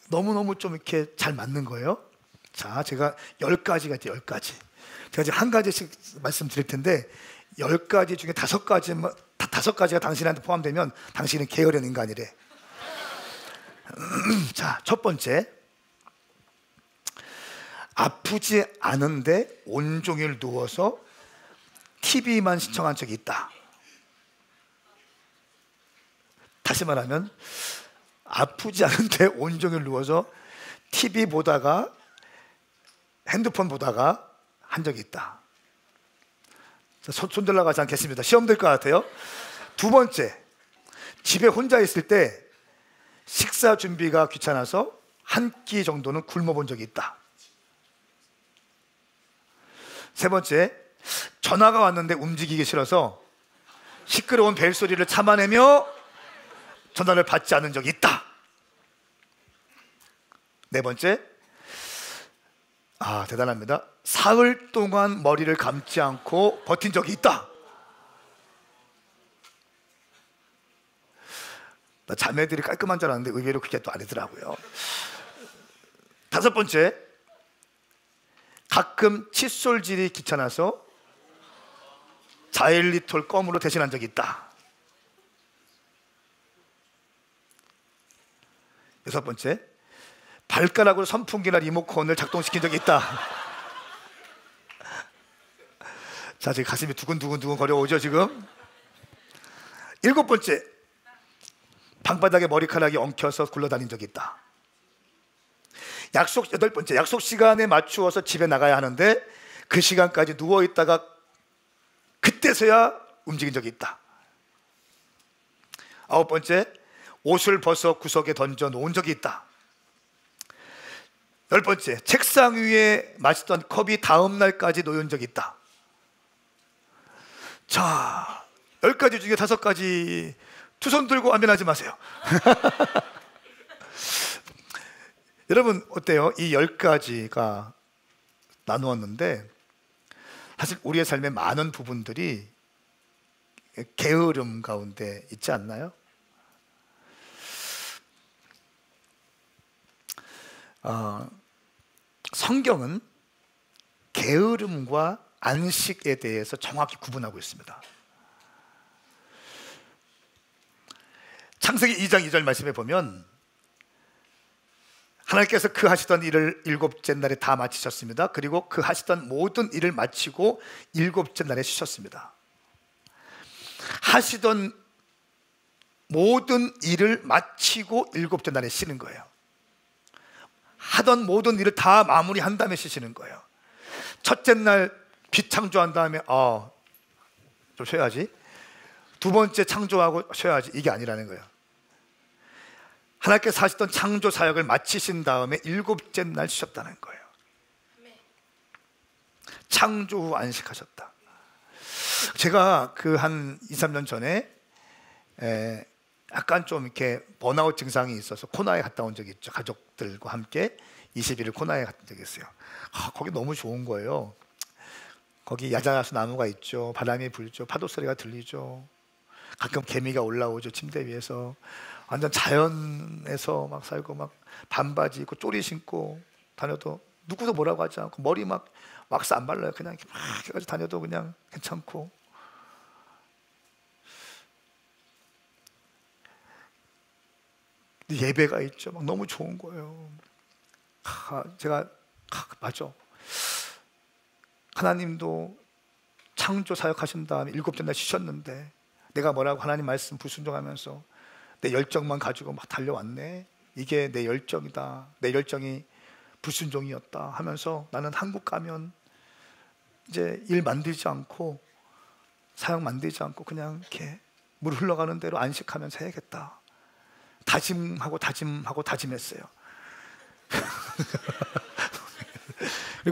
너무너무 좀 이렇게 잘 맞는 거예요. 자, 제가 10가지가 있죠. 10가지. 제가 지금 한 가지씩 말씀드릴 텐데 10가지 중에 5가지가 당신한테 포함되면 당신은 게으른 인간이래. 자, 첫 번째, 아프지 않은데 온종일 누워서 TV만 시청한 적이 있다. 다시 말하면 아프지 않은데 온종일 누워서 TV 보다가 핸드폰 보다가 한 적이 있다. 손 들어가지 않겠습니다. 시험 될 것 같아요. 두 번째, 집에 혼자 있을 때 식사 준비가 귀찮아서 한 끼 정도는 굶어본 적이 있다. 세 번째, 전화가 왔는데 움직이기 싫어서 시끄러운 벨소리를 참아내며 전화를 받지 않은 적이 있다. 네 번째, 대단합니다. 사흘 동안 머리를 감지 않고 버틴 적이 있다. 나 자매들이 깔끔한 줄 알았는데 의외로 그게 또 아니더라고요. 다섯 번째, 가끔 칫솔질이 귀찮아서 자일리톨 껌으로 대신한 적이 있다. 여섯 번째, 발가락으로 선풍기나 리모컨을 작동시킨 적이 있다. 자, 지금 가슴이 두근두근 거려오죠 지금. 일곱 번째, 방바닥에 머리카락이 엉켜서 굴러다닌 적이 있다. 여덟 번째, 약속 시간에 맞추어서 집에 나가야 하는데 그 시간까지 누워있다가 그때서야 움직인 적이 있다. 아홉 번째, 옷을 벗어 구석에 던져 놓은 적이 있다. 열 번째, 책상 위에 마시던 컵이 다음 날까지 놓인 적이 있다. 자, 10가지 중에 5가지 두 손 들고 아멘하지 마세요. 여러분 어때요? 이 10가지가 나누었는데 사실 우리의 삶의 많은 부분들이 게으름 가운데 있지 않나요? 성경은 게으름과 안식에 대해서 정확히 구분하고 있습니다. 창세기 2장 2절 말씀에 보면 하나님께서 그 하시던 일을 일곱째 날에 다 마치셨습니다. 그리고 그 하시던 모든 일을 마치고 일곱째 날에 쉬셨습니다. 하시던 모든 일을 마치고 일곱째 날에 쉬는 거예요. 하던 모든 일을 다 마무리한 다음에 쉬시는 거예요. 첫째 날 빛 창조한 다음에 좀 쉬어야지. 두 번째 창조하고 쉬어야지. 이게 아니라는 거예요. 하나님께서 하시던 창조 사역을 마치신 다음에 일곱째 날 쉬셨다는 거예요. 창조 후 안식하셨다. 제가 그 한 2, 3년 전에 약간 좀 이렇게 번아웃 증상이 있어서 코나에 갔다 온 적이 있죠. 가족들과 함께 20일을 코나에 갔던 적이 있어요. 거기 너무 좋은 거예요. 거기 야자나수 나무가 있죠. 바람이 불죠. 파도 소리가 들리죠. 가끔 개미가 올라오죠. 침대 위에서. 완전 자연에서 막 살고, 막 반바지 입고 쪼리 신고 다녀도 누구도 뭐라고 하지 않고, 머리 막 왁스 안 발라요. 그냥 이렇게 막 해가지고 다녀도 그냥 괜찮고. 예배가 있죠. 막 너무 좋은 거예요. 제가 맞아. 하나님도 창조 사역하신 다음에 7째 날 쉬셨는데 내가 뭐라고 하나님 말씀 불순종하면서 내 열정만 가지고 막 달려왔네. 이게 내 열정이다. 내 열정이 불순종이었다 하면서 나는 한국 가면 이제 일 만들지 않고 사역 만들지 않고 그냥 이렇게 물 흘러가는 대로 안식하면서 해야겠다. 다짐하고 다짐했어요.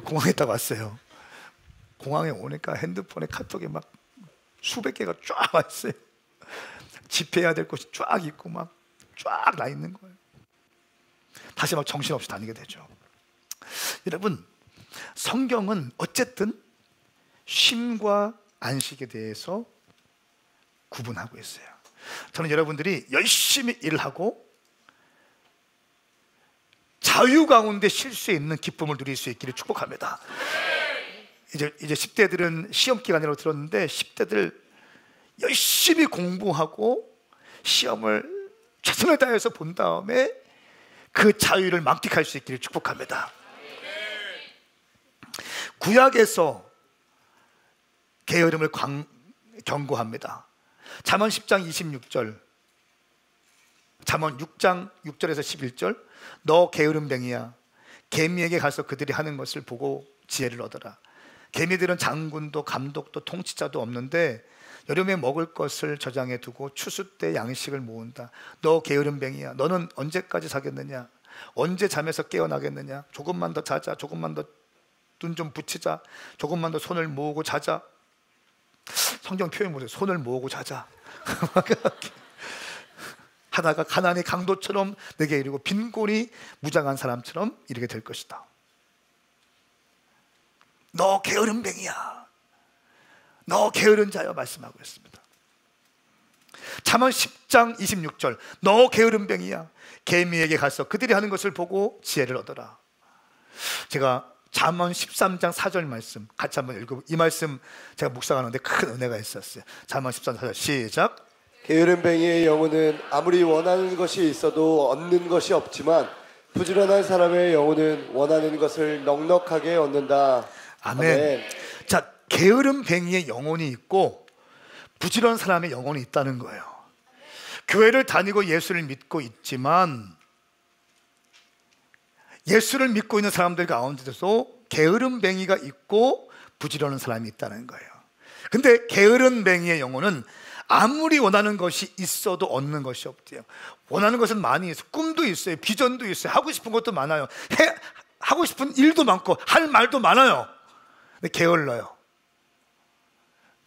공항에 딱 왔어요. 공항에 오니까 핸드폰에 카톡에 막 수백 개가 쫙 왔어요. 집회해야 될 곳이 쫙 있고 막 쫙 나 있는 거예요. 다시 막 정신없이 다니게 되죠. 여러분, 성경은 어쨌든 쉼과 안식에 대해서 구분하고 있어요. 저는 여러분들이 열심히 일하고 자유 가운데 쉴 수 있는 기쁨을 누릴 수 있기를 축복합니다. 이제 10대들은 시험 기간이라고 들었는데 10대들 열심히 공부하고 시험을 최선을 다해서 본 다음에 그 자유를 만끽할 수 있기를 축복합니다. 구약에서 게으름을 경고합니다. 잠언 10장 26절, 잠언 6장 6절에서 11절, 너 게으름뱅이야, 개미에게 가서 그들이 하는 것을 보고 지혜를 얻어라. 개미들은 장군도 감독도 통치자도 없는데 여름에 먹을 것을 저장해 두고 추수 때 양식을 모은다. 너 게으름뱅이야, 너는 언제까지 자겠느냐? 언제 잠에서 깨어나겠느냐? 조금만 더 자자, 조금만 더 눈 좀 붙이자, 조금만 더 손을 모으고 자자. 성경 표현 보세요. 손을 모으고 자자. 하다가 가난의 강도처럼 내게 이르고 빈곤이 무장한 사람처럼 이르게 될 것이다. 너 게으름뱅이야, 너 게으른 자여 말씀하고 있습니다. 잠언 10장 26절, 너 게으름뱅이야, 개미에게 가서 그들이 하는 것을 보고 지혜를 얻어라. 제가 잠언 13장 4절 말씀 같이 한번 읽어보고, 이 말씀 제가 묵상하는데 큰 은혜가 있었어요. 잠언 13장 4절 시작. 게으름뱅이의 영혼은 아무리 원하는 것이 있어도 얻는 것이 없지만 부지런한 사람의 영혼은 원하는 것을 넉넉하게 얻는다. 아멘. 자, 게으름뱅이의 영혼이 있고 부지런한 사람의 영혼이 있다는 거예요. 교회를 다니고 예수를 믿고 있지만 예수를 믿고 있는 사람들 가운데서 게으름뱅이가 있고 부지런한 사람이 있다는 거예요. 근데 게으름뱅이의 영혼은 아무리 원하는 것이 있어도 얻는 것이 없대요. 원하는 것은 많이 있어요. 꿈도 있어요. 비전도 있어요. 하고 싶은 것도 많아요. 하고 싶은 일도 많고 할 말도 많아요. 근데 게을러요.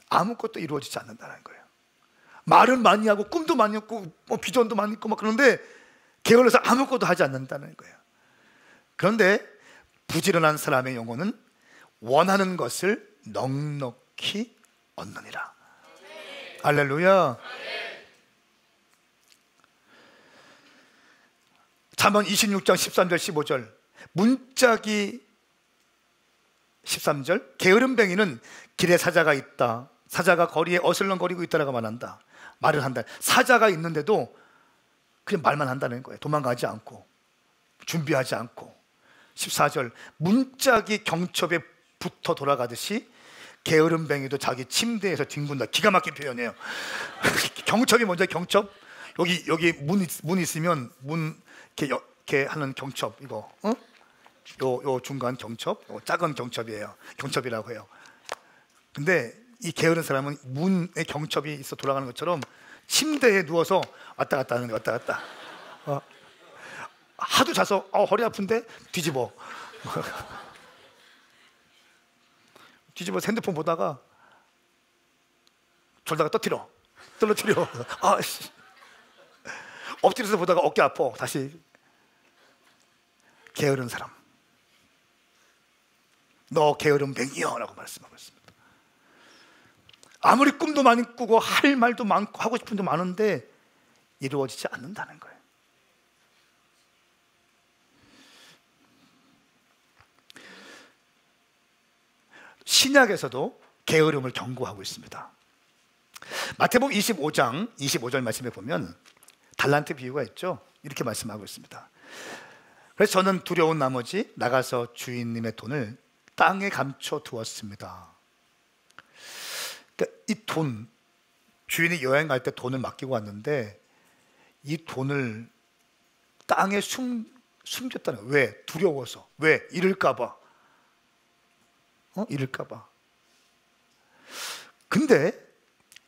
아무것도 이루어지지 않는다는 거예요. 말은 많이 하고 꿈도 많이 있고 비전도 많이 있고 막 그런데 게을러서 아무것도 하지 않는다는 거예요. 그런데 부지런한 사람의 영혼은 원하는 것을 넉넉히 얻느니라. 할렐루야. 잠언 26장 13절 15절, 문짝이 13절, 게으름뱅이는 길에 사자가 있다, 사자가 거리에 어슬렁거리고 있다라고 말한다. 말을 한다. 사자가 있는데도 그냥 말만 한다는 거예요. 도망가지 않고 준비하지 않고. 14절, 문짝이 경첩에 붙어 돌아가듯이 게으름뱅이도 자기 침대에서 뒹군다. 기가 막힌 표현이에요. 경첩이 먼저, 경첩, 여기 문 있으면 문 이렇게 하는 경첩, 이거 요 중간 경첩, 요 작은 경첩이에요. 경첩이라고 해요. 근데 이 게으른 사람은 문에 경첩이 있어 돌아가는 것처럼 침대에 누워서 왔다 갔다 하는 거예요. 왔다 갔다. 하도 자서 허리 아픈데 뒤집어. 뒤집어서 핸드폰 보다가 졸다가 떨어뜨려. 엎드려서 보다가 어깨 아파. 다시. 게으른 사람. 너 게으름 맹이여 라고 말씀하고 있습니다. 아무리 꿈도 많이 꾸고 할 말도 많고 하고 싶은 게 많은데 이루어지지 않는다는 거예요. 신약에서도 게으름을 경고하고 있습니다. 마태복음 25장 25절 말씀에 보면 달란트 비유가 있죠. 이렇게 말씀하고 있습니다. 그래서 저는 두려운 나머지 나가서 주인님의 돈을 땅에 감춰 두었습니다. 그러니까 이 돈, 주인이 여행 갈 때 돈을 맡기고 왔는데 이 돈을 땅에 숨겼다는 거예요. 왜? 두려워서. 왜? 잃을까 봐. 잃을까 봐. 근데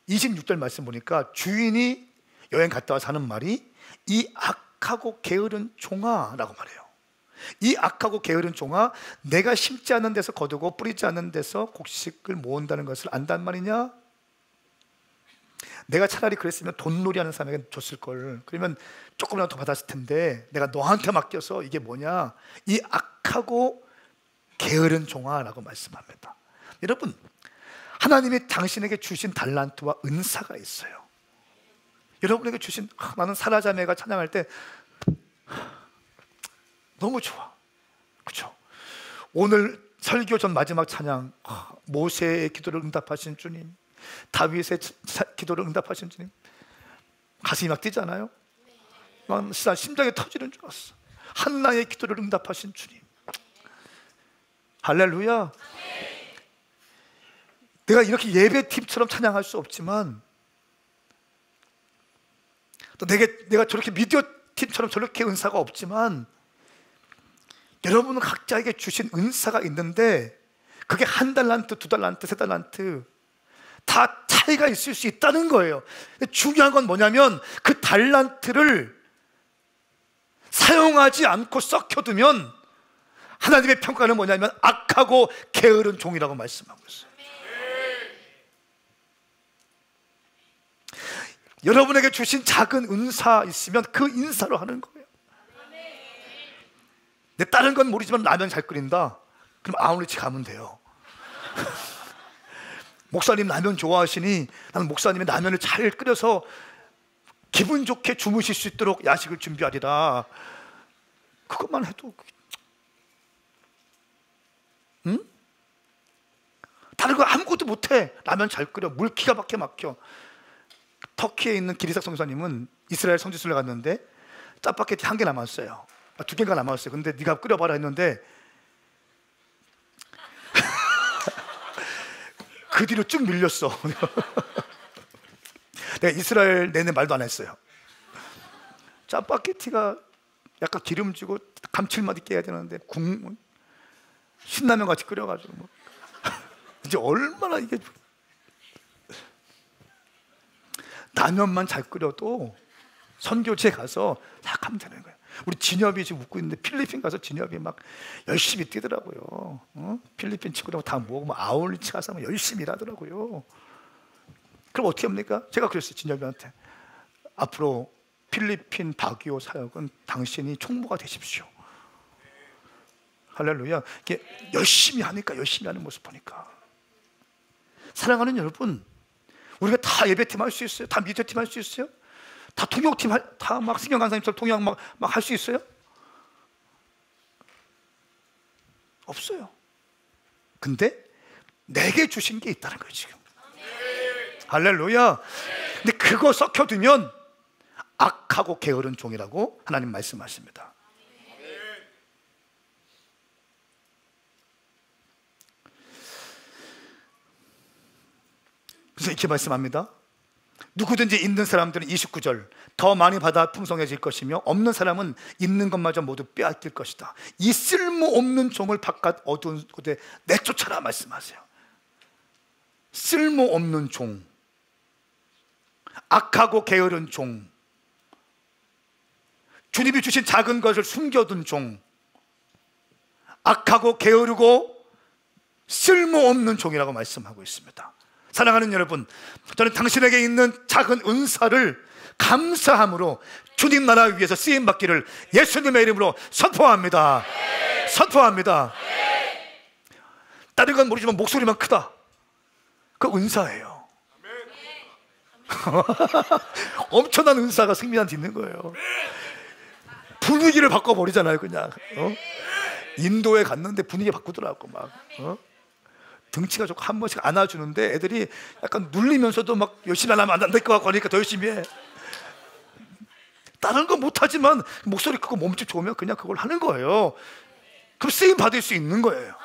26절 말씀 보니까 주인이 여행 갔다 와서 하는 말이 이 악하고 게으른 종아라고 말해요. 이 악하고 게으른 종아, 내가 심지 않은 데서 거두고 뿌리지 않은 데서 곡식을 모은다는 것을 안단 말이냐? 내가 차라리 그랬으면 돈놀이 하는 사람에게 줬을 걸. 그러면 조금이라도 더 받았을 텐데 내가 너한테 맡겨서 이게 뭐냐? 이 악하고 게으른 종아라고 말씀합니다. 여러분, 하나님이 당신에게 주신 달란트와 은사가 있어요. 여러분에게 주신, 나는 사라자매가 찬양할 때 너무 좋아. 그렇죠? 오늘 설교 전 마지막 찬양, 모세의 기도를 응답하신 주님, 다윗의 기도를 응답하신 주님, 가슴이 막 뛰잖아요. 막 심장이 터지는 줄 알았어. 한나의 기도를 응답하신 주님. 할렐루야. 내가 이렇게 예배팀처럼 찬양할 수 없지만, 또 내가 저렇게 미디어팀처럼 저렇게 은사가 없지만, 여러분은 각자에게 주신 은사가 있는데 그게 한 달란트, 두 달란트, 세 달란트 다 차이가 있을 수 있다는 거예요. 중요한 건 뭐냐면 그 달란트를 사용하지 않고 썩혀두면 하나님의 평가는 뭐냐면 악하고 게으른 종이라고 말씀하고 있어요. 여러분에게 주신 작은 은사 있으면 그 인사로 하는 거예요. 내 다른 건 모르지만 라면 잘 끓인다. 그럼 아울리치 가면 돼요. 목사님 라면 좋아하시니 나는 목사님의 라면을 잘 끓여서 기분 좋게 주무실 수 있도록 야식을 준비하리라. 그것만 해도, 응? 다른 거 아무것도 못해. 라면 잘 끓여. 물 기가 막혀. 터키에 있는 기리삭 성사님은 이스라엘 성지순례 갔는데 짜파게티 1개 남았어요. 2개가 남았어요. 근데 네가 끓여봐라 했는데 그 뒤로 쭉 밀렸어. 내가 이스라엘 내내 말도 안 했어요. 짜파게티가 약간 기름지고 감칠맛 있게 해야 되는데 신라면 같이 끓여가지고 뭐. 이제 얼마나 이게, 라면만 잘 끓여도 선교지에 가서 딱 하면 되는 거예요. 우리 진엽이 지금 웃고 있는데 필리핀 가서 진엽이 막 열심히 뛰더라고요. 필리핀 친구들하고 다 모으고 아울리치 가서 열심히 일하더라고요. 그럼 어떻게 합니까? 제가 그랬어요. 진엽이한테, 앞으로 필리핀 바기오 사역은 당신이 총무가 되십시오. 할렐루야. 이게 열심히 하니까, 열심히 하는 모습 보니까. 사랑하는 여러분, 우리가 다 예배팀 할 수 있어요? 다 미디어팀 할 수 있어요? 다 통역팀, 다 막 승경 강사님처럼 통역 막 할 수 있어요? 없어요. 근데 내게 주신 게 있다는 거예요, 지금. 할렐루야. 근데 그거 썩혀두면 악하고 게으른 종이라고 하나님 말씀하십니다. 그래서 이렇게 말씀합니다. 누구든지 있는 사람들은 29절 더 많이 받아 풍성해질 것이며 없는 사람은 있는 것마저 모두 빼앗길 것이다. 이 쓸모없는 종을 바깥 어두운 곳에 내쫓아라 말씀하세요. 쓸모없는 종, 악하고 게으른 종, 주님이 주신 작은 것을 숨겨둔 종, 악하고 게으르고 쓸모없는 종이라고 말씀하고 있습니다. 사랑하는 여러분, 저는 당신에게 있는 작은 은사를 감사함으로 주님 나라 위해서 쓰임받기를 예수님의 이름으로 선포합니다. 선포합니다. 다른 건 모르지만 목소리만 크다. 그 은사예요. 엄청난 은사가 승리한테 있는 거예요. 분위기를 바꿔버리잖아요. 그냥 인도에 갔는데 분위기 바꾸더라고. 막 등치가 좋고 한 번씩 안아주는데 애들이 약간 눌리면서도 막 열심히 안 하면 안 될 것 같고 하니까 더 열심히 해. 다른 건 못하지만 목소리 크고 몸집 좋으면 그냥 그걸 하는 거예요. 그럼 쓰임 받을 수 있는 거예요.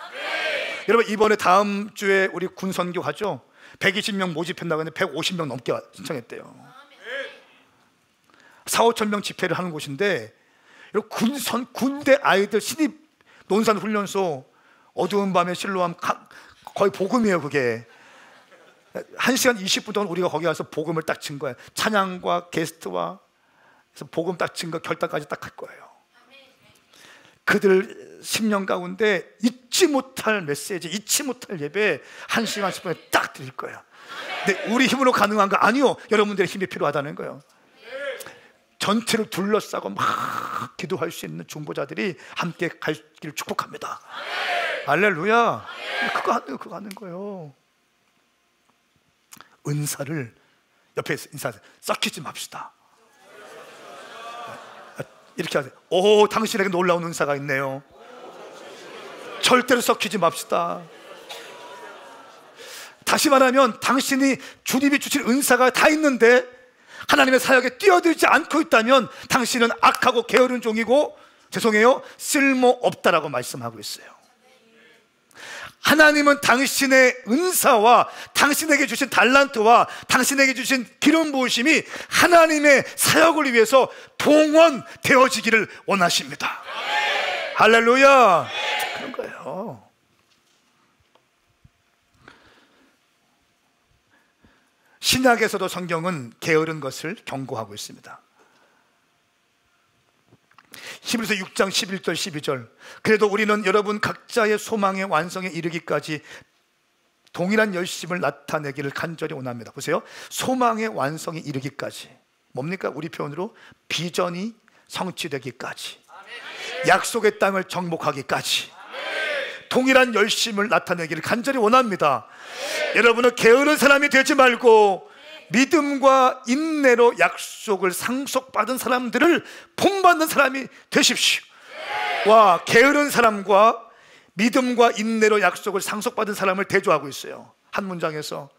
여러분, 이번에 다음 주에 우리 군 선교 하죠. 120명 모집한다고 했는데 150명 넘게 신청했대요. 4, 5천 명 집회를 하는 곳인데, 군대 아이들 신입 논산훈련소, 어두운 밤에 실로암, 거의 복음이에요. 그게 1시간 20분 동안 우리가 거기 가서 복음을 딱 친 거예요. 찬양과 게스트와 그래서 복음 딱 친 거 결단까지 딱 할 거예요. 그들 10년 가운데 잊지 못할 메시지, 잊지 못할 예배 1시간 10분에 딱 드릴 거예요. 근데 우리 힘으로 가능한 거 아니요. 여러분들의 힘이 필요하다는 거예요. 전체를 둘러싸고 막 기도할 수 있는 중보자들이 함께 갈 길을 축복합니다. 할렐루야. 그거 하는 거예요. 은사를 옆에 인사하세요. 썩히지 맙시다. 이렇게 하세요. 오, 당신에게 놀라운 은사가 있네요. 절대로 썩히지 맙시다. 다시 말하면 당신이 주님이 주신 은사가 다 있는데 하나님의 사역에 뛰어들지 않고 있다면 당신은 악하고 게으른 종이고, 죄송해요, 쓸모없다라고 말씀하고 있어요. 하나님은 당신의 은사와 당신에게 주신 달란트와 당신에게 주신 기름 부으심이 하나님의 사역을 위해서 동원되어지기를 원하십니다. 할렐루야. 그런 거예요. 신약에서도 성경은 게으른 것을 경고하고 있습니다. 히브리서 6장 11절 12절. 그래도 우리는 여러분 각자의 소망의 완성에 이르기까지 동일한 열심을 나타내기를 간절히 원합니다. 보세요. 소망의 완성에 이르기까지. 뭡니까? 우리 표현으로 비전이 성취되기까지, 약속의 땅을 정복하기까지 동일한 열심을 나타내기를 간절히 원합니다. 여러분은 게으른 사람이 되지 말고 믿음과 인내로 약속을 상속받은 사람들을 본받는 사람이 되십시오. 와, 게으른 사람과 믿음과 인내로 약속을 상속받은 사람을 대조하고 있어요. 한 문장에서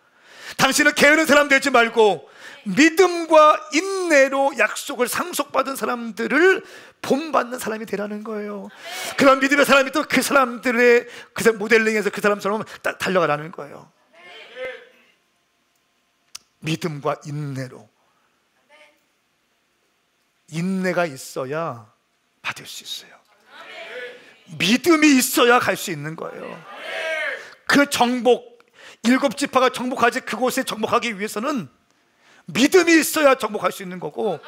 당신은 게으른 사람 되지 말고 믿음과 인내로 약속을 상속받은 사람들을 본받는 사람이 되라는 거예요. 그런 믿음의 사람이 또 그 사람들의 그 모델링에서 그 사람처럼 달려가라는 거예요. 믿음과 인내로. 인내가 있어야 받을 수 있어요. 믿음이 있어야 갈 수 있는 거예요. 그 정복, 7지파가 정복하지 그곳에 정복하기 위해서는 믿음이 있어야 정복할 수 있는 거고,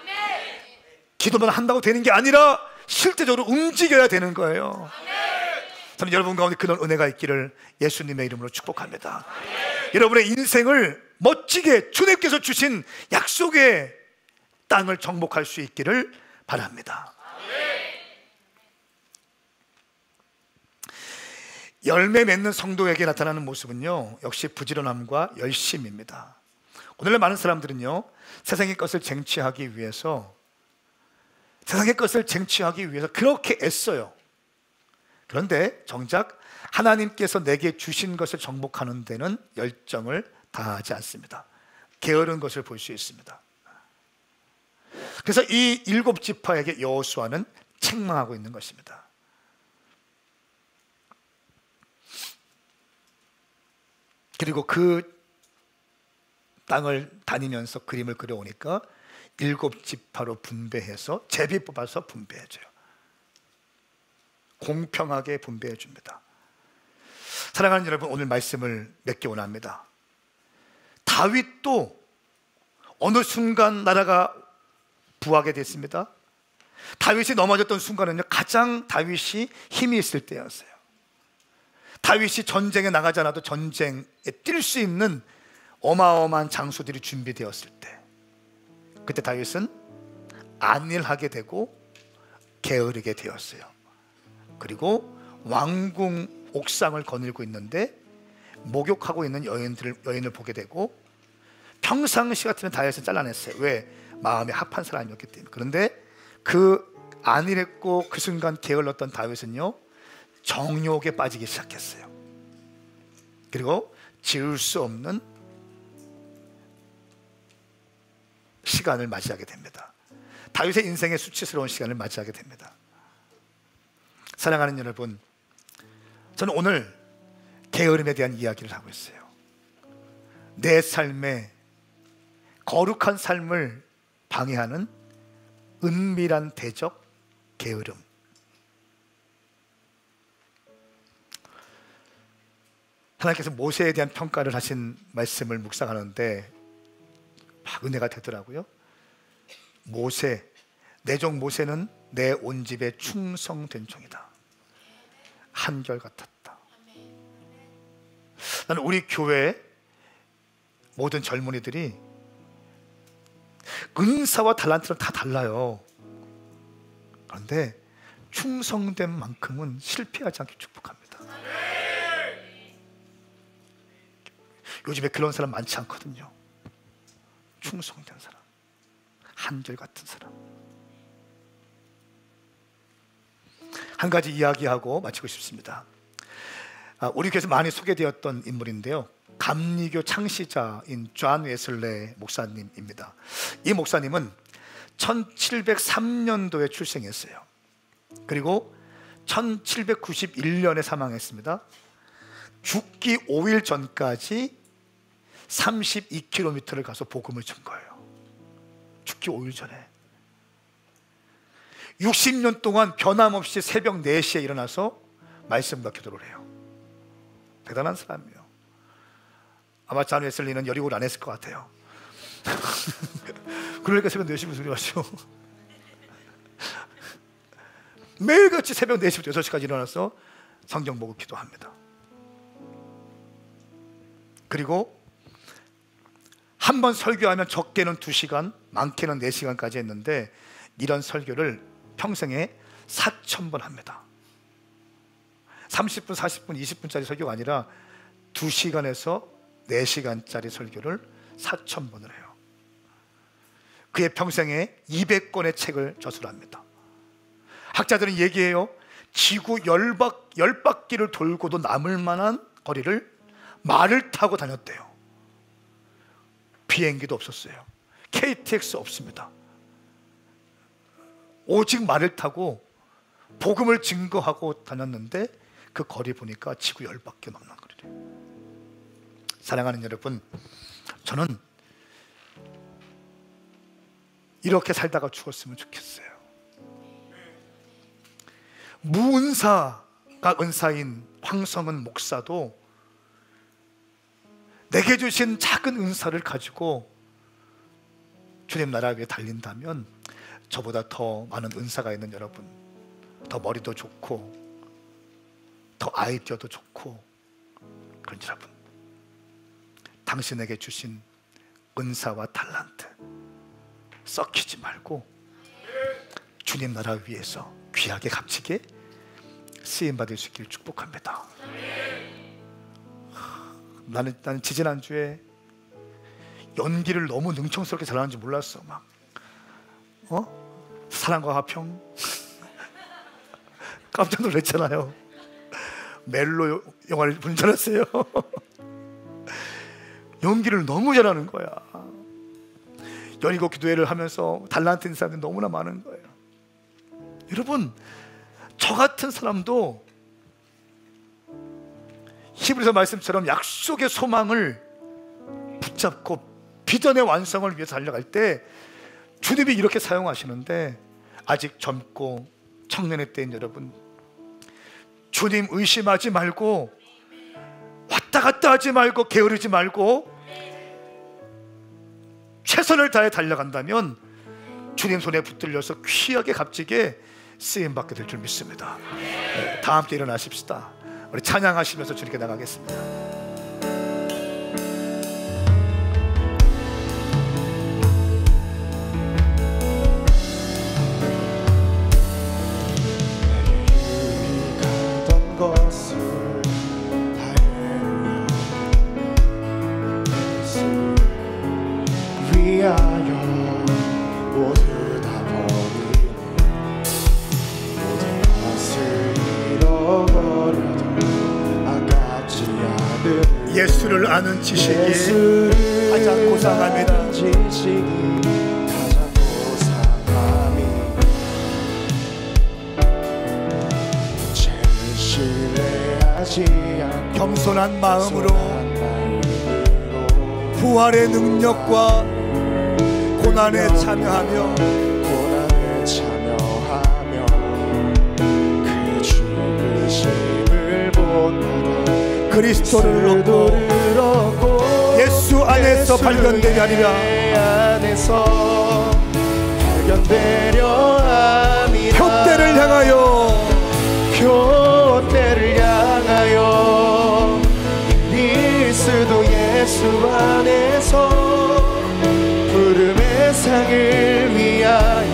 기도만 한다고 되는 게 아니라 실제적으로 움직여야 되는 거예요. 저는 여러분 가운데 그런 은혜가 있기를 예수님의 이름으로 축복합니다. 여러분의 인생을 멋지게 주님께서 주신 약속의 땅을 정복할 수 있기를 바랍니다. 열매 맺는 성도에게 나타나는 모습은요, 역시 부지런함과 열심입니다. 오늘날 많은 사람들은요, 세상의 것을 쟁취하기 위해서 그렇게 애써요. 그런데 정작 하나님께서 내게 주신 것을 정복하는 데는 열정을 다하지 않습니다. 게으른 것을 볼 수 있습니다. 그래서 이 7지파에게 여호수아는 책망하고 있는 것입니다. 그리고 그 땅을 다니면서 그림을 그려오니까 7지파로 분배해서 제비 뽑아서 분배해줘요. 공평하게 분배해 줍니다. 사랑하는 여러분, 오늘 말씀을 맺기 원합니다. 다윗도 어느 순간 나라가 부하게 됐습니다. 다윗이 넘어졌던 순간은요, 가장 다윗이 힘이 있을 때였어요. 다윗이 전쟁에 나가지 않아도 전쟁에 뛸 수 있는 어마어마한 장수들이 준비되었을 때, 그때 다윗은 안일하게 되고 게으르게 되었어요. 그리고 왕궁 옥상을 거닐고 있는데 목욕하고 있는 여인을 보게 되고, 평상시 같으면 다윗은 잘라냈어요. 왜? 마음이 합한 사람이었기 때문에. 그런데 그 안일했고 그 순간 게을렀던 다윗은요, 정욕에 빠지기 시작했어요. 그리고 지을 수 없는 시간을 맞이하게 됩니다. 다윗의 인생의 수치스러운 시간을 맞이하게 됩니다. 사랑하는 여러분, 저는 오늘 게으름에 대한 이야기를 하고 있어요. 내 삶에 거룩한 삶을 방해하는 은밀한 대적, 게으름. 하나님께서 모세에 대한 평가를 하신 말씀을 묵상하는데 막 은혜가 되더라고요. 모세, 내 종 모세는 내 온 집에 충성된 종이다. 한결같았다. 나는 우리 교회 모든 젊은이들이 은사와 달란트는 다 달라요. 그런데 충성된 만큼은 실패하지 않게 축복합니다. 요즘에 그런 사람 많지 않거든요. 충성된 사람, 한결같은 사람. 한 가지 이야기하고 마치고 싶습니다. 우리 교회에서 많이 소개되었던 인물인데요, 감리교 창시자인 존 웨슬레 목사님입니다. 이 목사님은 1703년도에 출생했어요. 그리고 1791년에 사망했습니다. 죽기 5일 전까지 32km를 가서 복음을 전 거예요. 죽기 5일 전에 60년 동안 변함없이 새벽 4시에 일어나서 말씀과 기도를 해요. 대단한 사람이에요. 아마 존 웨슬리는 여리고를 안 했을 것 같아요. 그러니까 새벽 4시 무슨 소리 하죠? 매일같이 새벽 4시부터 6시까지 일어나서 성경 보고 기도합니다. 그리고 한 번 설교하면 적게는 2시간, 많게는 4시간까지 했는데, 이런 설교를 평생에 4,000번 합니다. 30분, 40분, 20분짜리 설교가 아니라 2시간에서 4시간짜리 설교를 4,000번을 해요. 그의 평생에 200권의 책을 저술합니다. 학자들은 얘기해요. 지구 10바퀴를 돌고도 남을 만한 거리를 말을 타고 다녔대요. 비행기도 없었어요. KTX 없습니다. 오직 말을 타고 복음을 증거하고 다녔는데, 그 거리 보니까 지구 10바퀴 넘는 거리래요. 사랑하는 여러분, 저는 이렇게 살다가 죽었으면 좋겠어요. 무은사가 은사인 황성은 목사도 내게 주신 작은 은사를 가지고 주님 나라 위에 달린다면, 저보다 더 많은 은사가 있는 여러분, 더 머리도 좋고 더 아이디어도 좋고 그런 여러분, 당신에게 주신 은사와 달란트 썩히지 말고 주님 나라 위에서 귀하게 값지게 쓰임받을 수 있기를 축복합니다. 나는 지지난주에 연기를 너무 능청스럽게 잘하는지 몰랐어. 막 사랑과 화평 깜짝 놀랐잖아요. 멜로 영화를 본 줄 알았어요. 연기를 너무 잘하는 거야. 연희곡 기도회를 하면서 달란트인 사람들이 너무나 많은 거예요. 여러분, 저 같은 사람도 히브리서 말씀처럼 약속의 소망을 붙잡고 비전의 완성을 위해서 달려갈 때 주님이 이렇게 사용하시는데, 아직 젊고 청년의 때인 여러분, 주님 의심하지 말고 왔다 갔다 하지 말고 게으르지 말고 최선을 다해 달려간다면 주님 손에 붙들려서 귀하게 값지게 쓰임받게 될 줄 믿습니다. 다 함께 일어나십시다. 우리 찬양하시면서 주님께 나가겠습니다. 것을 아는 지식이 가장 고상합니다. 겸손한 마음으로 부활의 능력과 고난에 참여하며 그 죽으심을 본받아 그리스도를 얻고 예수 안에서 발견되려 하리라. 표대를 향하여 그리스도 예수 안에서 부름의 상을 위하여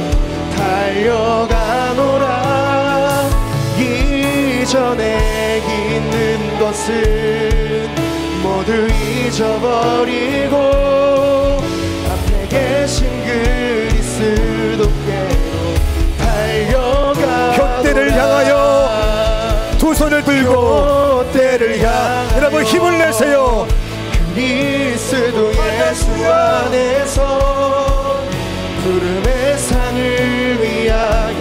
달려가노라. 이전에 있는 것은 모두 잊어버리고 앞에 계신 그리스도께로 달려가. 표대를 향하여 두 손을 들고 표대를 향하여 여러분 힘을 내세요. 그리스도 예수 안에서 부름의 상을 위하여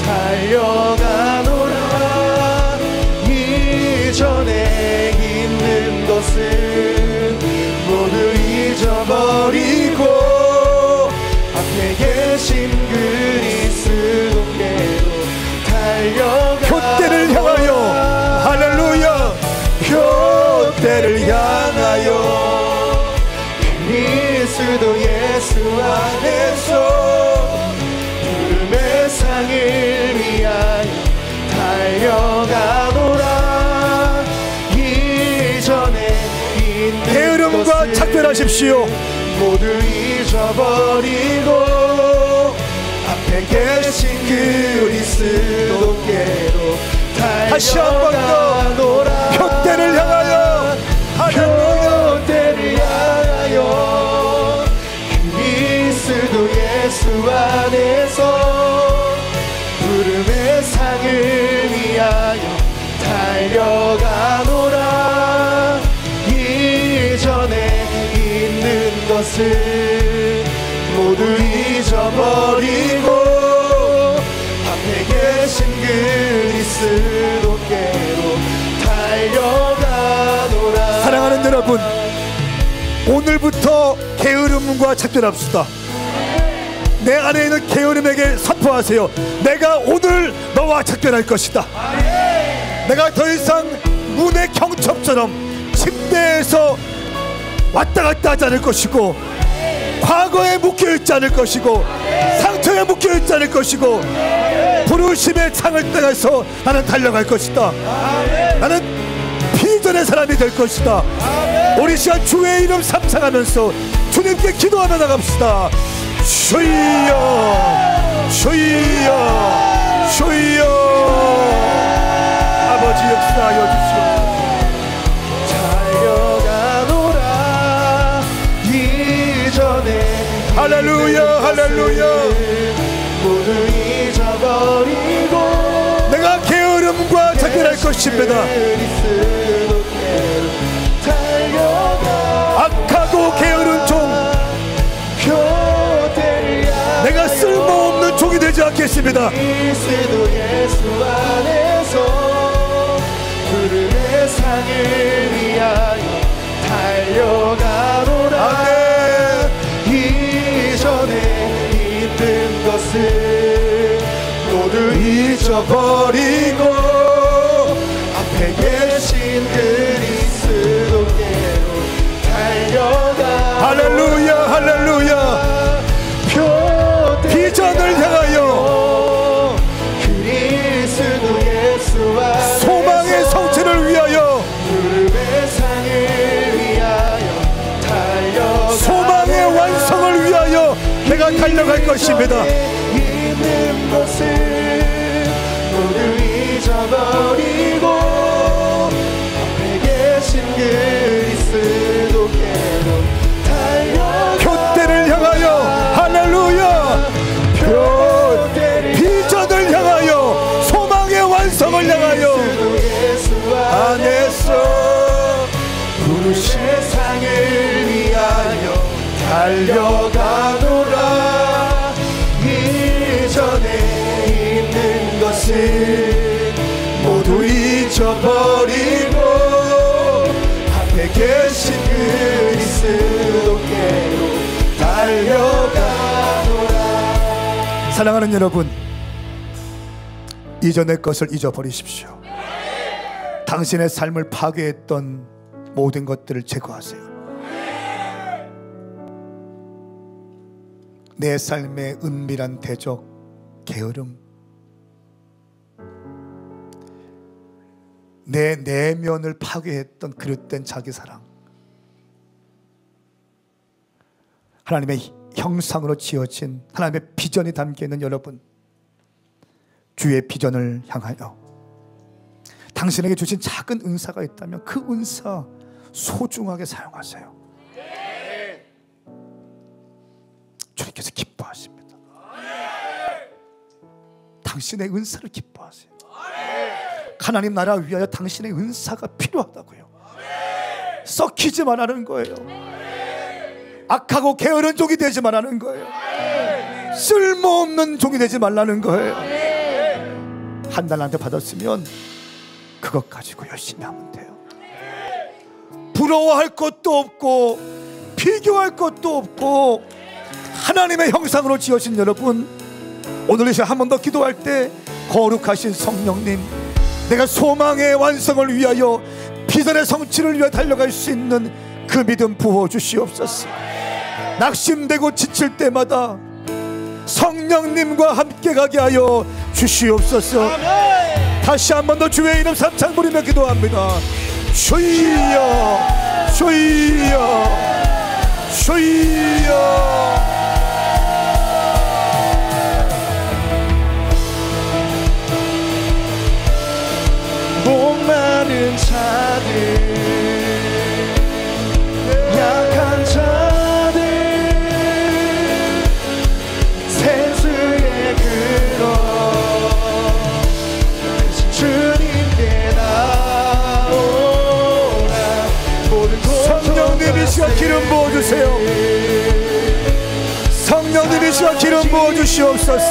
달려가노라. 이전에 있는 것은 모두 잊어버리고 앞에 계신 그리스도께로 달려가. 표대를 향하여 할렐루야. 표대를 향하여 그리스도 예수 안에서 부름의 상을 위하여 달려가노라. 이전에 있는 게으름과 작별하십시오. 모두 잊어버리고 앞에 계신 그리스도께로 다시 한 번 더 표대를 향하여 표대를 향하여 그리스도 예수 안에서 부름의 상을 위하여 달려가노라. 이전에 있는 것은 모두 잊어버리고 앞에 계신 그리스도께로 달려가노라. 사랑하는 여러분, 오늘부터 게으름과 작별합시다. 내 안에 있는 게으름에게 선포하세요. 내가 오늘 너와 작별할 것이다. 내가 더 이상 문의 경첩처럼 침대에서 왔다 갔다 하지 않을 것이고 과거에 묶여있지 않을 것이고 상처에 묶여있지 않을 것이고 부르심의 창을 따라서 나는 달려갈 것이다. 나는 비전의 사람이 될 것이다. 우리 시간 주의 이름 삼상하면서 주님께 기도하며 나갑시다. 주여 주여 주여. 아버지 역사하여 주시옵소서. 이전에 할렐루야 할렐루야. 모두 잊어버리고 내가 게으름과 작별할 것입니다. 악하고 게으른 종, 내가 쓸모없는 종이 되지 않겠습니다. 그리스도 예수 안에서 부름의 상을 위하여 달려가노라. 아멘. 이전에 있는 것은 모두 잊어버리고 앞에 계신 그리스도께로 달려가. 할렐루야 할렐루야. 비전을 향하여 그리스도 예수 안에서 소망의 성취를 위하여 부름의 상을 위하여 달려가. 소망의 완성을 위하여 내가 달려갈 것입니다. 있는 것을 모두 잊어버리고 앞에 계신 그리스도께로 달려가. 표대를 향하여 할렐루야. 비전을 향하여 소망의 완성을 향하여 예수 안에서 부르신 달려가노라. 이전에 있는 것을 모두 잊어버리고 앞에 계신 그리스도께로 달려가노라. 사랑하는 여러분, 이전의 것을 잊어버리십시오. 당신의 삶을 파괴했던 모든 것들을 제거하세요. 내 삶의 은밀한 대적, 게으름, 내 내면을 파괴했던 그릇된 자기사랑, 하나님의 형상으로 지어진 하나님의 비전이 담겨있는 여러분, 주의 비전을 향하여 당신에게 주신 작은 은사가 있다면 그 은사 소중하게 사용하세요. 주님께서 기뻐하십니다. 당신의 은사를 기뻐하세요. 하나님 나라 위하여 당신의 은사가 필요하다고요. 썩히지 말라는 거예요. 악하고 게으른 종이 되지 말라는 거예요. 쓸모없는 종이 되지 말라는 거예요. 한 달한테 받았으면 그것 가지고 열심히 하면 돼요. 부러워할 것도 없고 비교할 것도 없고 하나님의 형상으로 지으신 여러분, 오늘 이 시간 한 번 더 기도할 때 거룩하신 성령님, 내가 소망의 완성을 위하여 비전의 성취를 위해 달려갈 수 있는 그 믿음 부어주시옵소서. 낙심되고 지칠 때마다 성령님과 함께 가게 하여 주시옵소서. 다시 한 번 더 주의 이름 삼창 부리며 기도합니다. 주여 주여 주여. 목마른 자들, 약한 자들, 세수의 그거 주님께 나오라. 모든 성령님이 시간 기름 부어주세요. 성령님이 시간 기름 부어주시옵소서.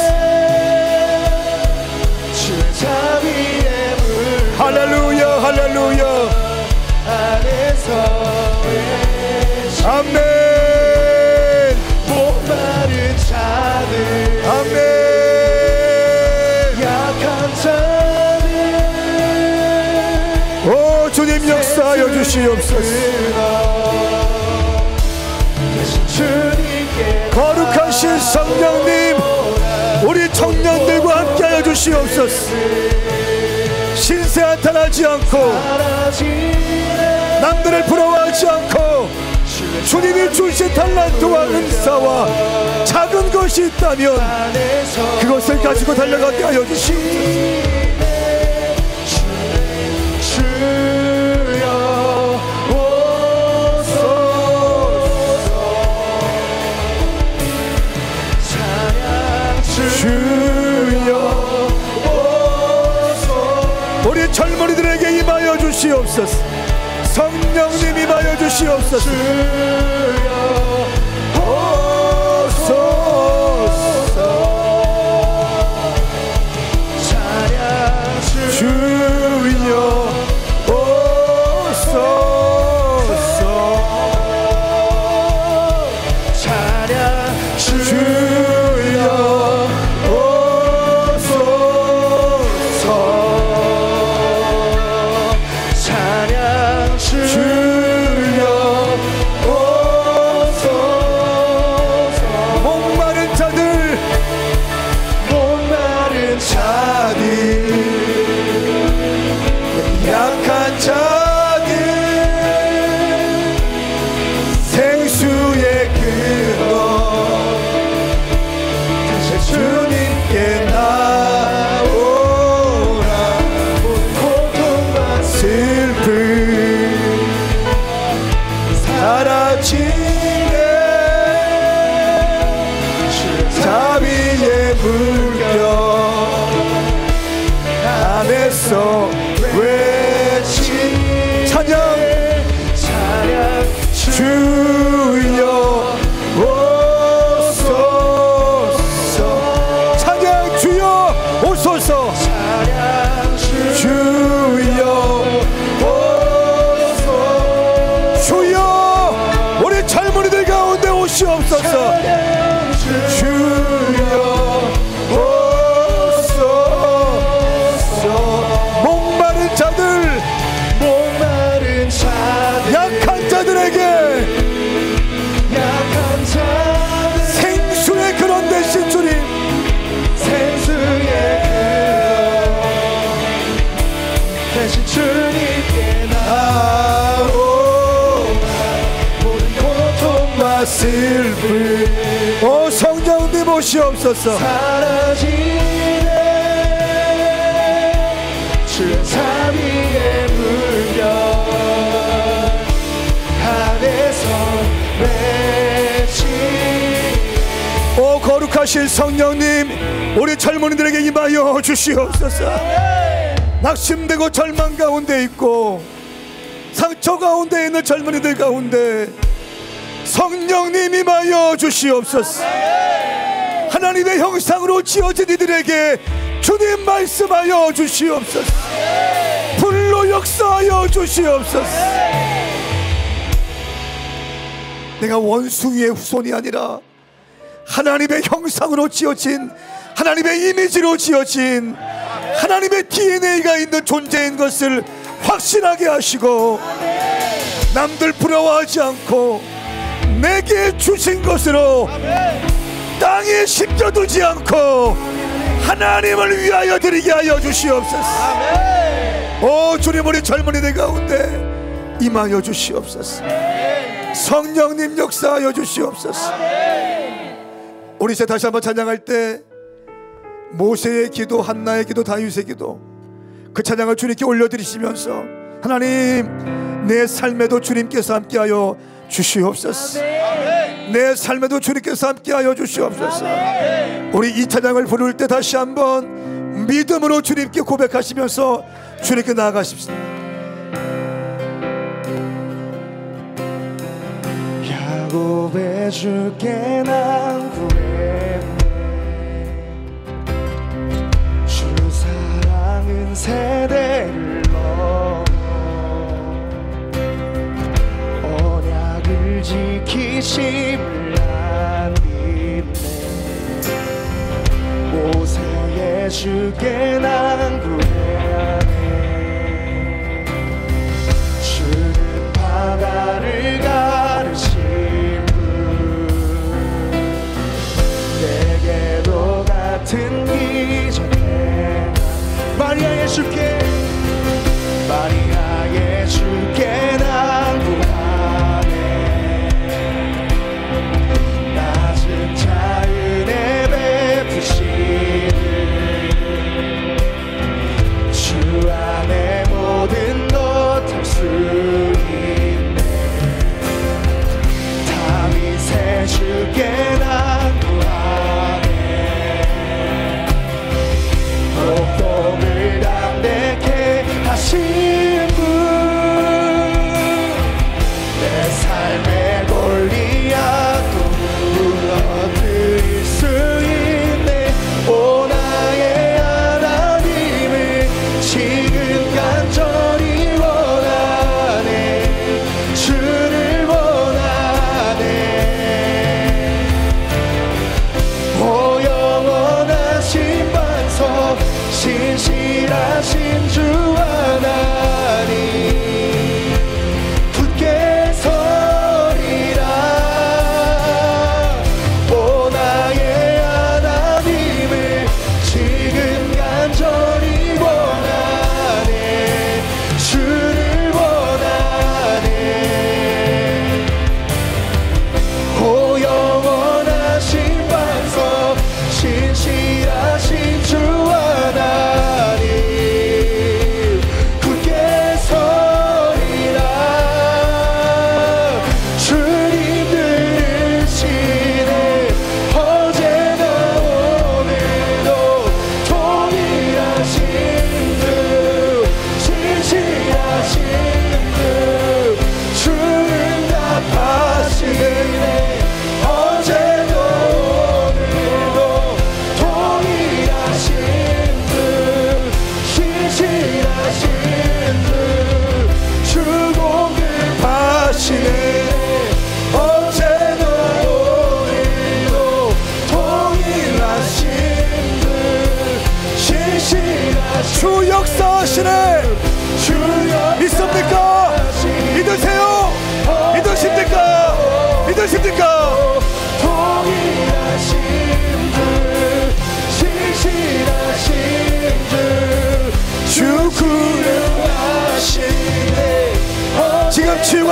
주의 자비의 할렐루야 할렐루야. 아멘. 목마른 자들, 아멘. 약한 자들, 오 주님 역사하여 주시옵소서. 거룩하신 성령님, 우리 청년들과 함께하여 주시옵소서. 신세 한탄하지 않고 남들을 부러워하지 않고 주님이 주신 달란트와 은사와 작은 것이 있다면 그것을 가지고 달려가게 하여 주시옵소서. 우리 젊은이들에게 임하여 주시옵소서. 성령님 임하여 주시옵소서. 주여 자비의 물결 안에서 외친 찬양 주여 보시옵소서. 주여 오소서. 목마른 자들, 약한 자들에게 생수의 그런 대신 주님, 대신 주님께 나오나 모든 고통과 슬픔 오 성령님 오시옵소서. 사라지네. 주의 자비의 물결 안에서 외치. 오 거룩하신 성령님, 우리 젊은이들에게 임하여 주시옵소서. 낙심되고 절망 가운데 있고 상처 가운데 있는 젊은이들 가운데 성령님 임하여 주시옵소서. 하나님의 형상으로 지어진 이들에게 주님 말씀하여 주시옵소서. 불로 역사하여 주시옵소서. 내가 원수 위의 후손이 아니라 하나님의 형상으로 지어진, 하나님의 이미지로 지어진 하나님의 DNA가 있는 존재인 것을 확신하게 하시고 남들 부러워하지 않고 내게 주신 것으로 땅에 심겨두지 않고 하나님을 위하여 드리게 하여 주시옵소서. 오 주님, 우리 젊은이들 가운데 임하여 주시옵소서. 성령님 역사하여 주시옵소서. 우리 이제 다시 한번 찬양할 때 모세의 기도, 한나의 기도, 다윗의 기도, 그 찬양을 주님께 올려드리시면서 하나님, 내 삶에도 주님께서 함께하여 주시옵소서. 내 삶에도 주님께서 함께하여 주시옵소서. 우리 이 찬양을 부를 때 다시 한번 믿음으로 주님께 고백하시면서 주님께 나아가십시다. 야곱의 주께 난 구했네. 주 사랑은 세대를 넘어 언약을 지키심을 난 믿네. 모세의 주께 난 구했네. 주는 바다를 가르신 내게도 같은 기적에 마리아의 주께, 마리아의 주께 난 구하네. 낮은 자은혜 베푸시는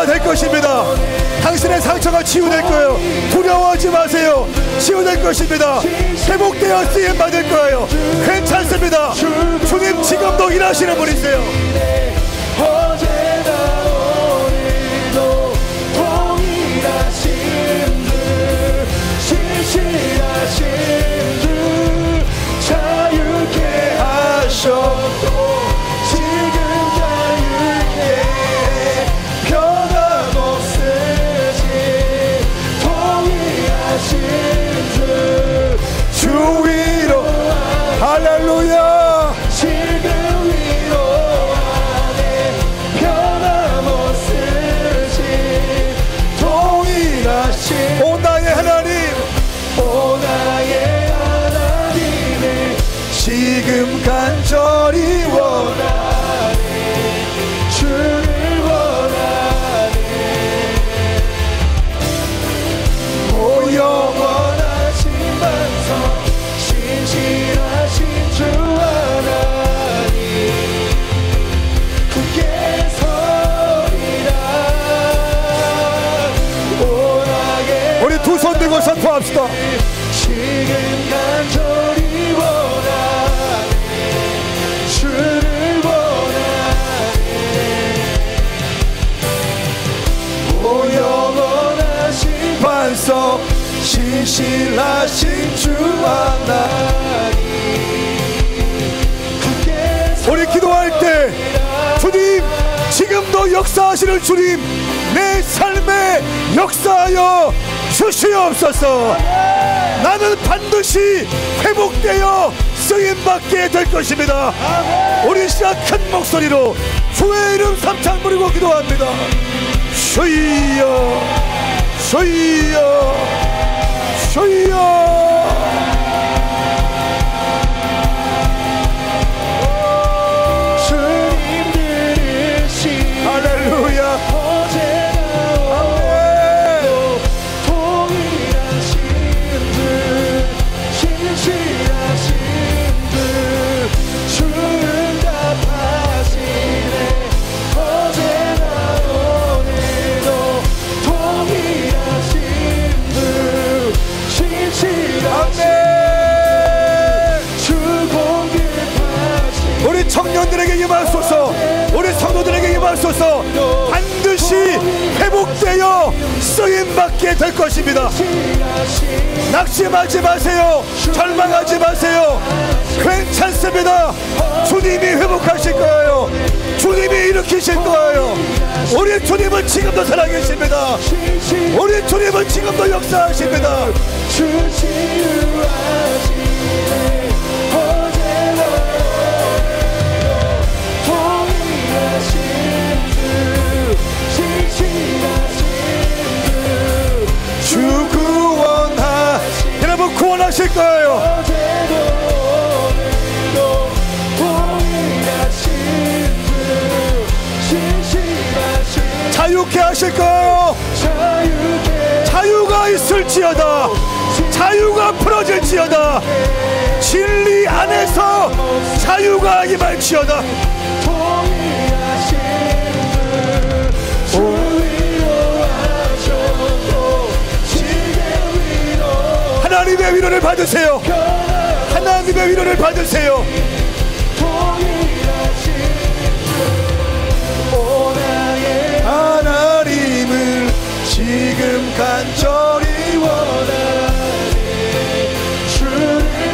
될 것입니다. 당신의 상처가 치유될 거예요. 두려워하지 마세요. 치유될 것입니다. 회복되어 쓰임 받을 거예요. 괜찮습니다. 주님 지금도 일하시는 분이세요. 어제나 오늘도 동일하신 주, 신실하신 주, 자유케 하셨고 지금 자유케 변함없으신 동일하신 주 위로 할렐루야. 지금 위로하네 변함없으신 동일하신 오 나의 하나님, 오 나의 하나님을 지금 간절히 원하네 주를 원하네 오 영원하신 반석 신실하신 주 하나님 굳게 서리라 오 나의 우리 두 손 들고 선포합시다. 지금 간절히 원하네 주를 원하네 오 영원하신 반석 신실하신 주 하나님 굳게 우리 기도할 때 주님 지금도 역사하시는 주님 내 삶에 역사하여 주시옵소서. 나는 반드시 회복되어 쓰임받게 될 것입니다. 우리 시간 큰 목소리로 주의 이름 삼창 부리고 기도합니다. 주여 주여 주여. 주님 들으시 할렐루야. 어제나 오늘도 동일하신 주 신실하신 주 주를 답하시네 어제나 오늘도 동일하신 주 신실하신 주 공급하시네 우리 청년들에게 임하소서. 우리 성도들에게 임하소서. 반드시 회복되어 쓰임받게 될 것입니다. 낙심하지 마세요. 절망하지 마세요. 괜찮습니다. 주님이 회복하실 거예요. 주님이 일으키실 거예요. 우리 주님은 지금도 살아계십니다. 우리 주님은 지금도 역사하십니다. 주 치유하시네 어제나 오늘도 동일하신 주 신실하신 주 구원하. 여러분 구원하실 거예요. 어제도 오늘도 동일하신 주 신실하신 자유케 하실 거예요. 자유케 자유가 있을지어다. 자유가 풀어질지어다. 진리 안에서 자유가 임할지어다. 동일하신 주 위로하셨고 지금 위로 하나님의 위로를 받으세요. 하나님의 위로를 받으세요. 동일하신 오 나의 하나님을 지금 간절히 원하네 주를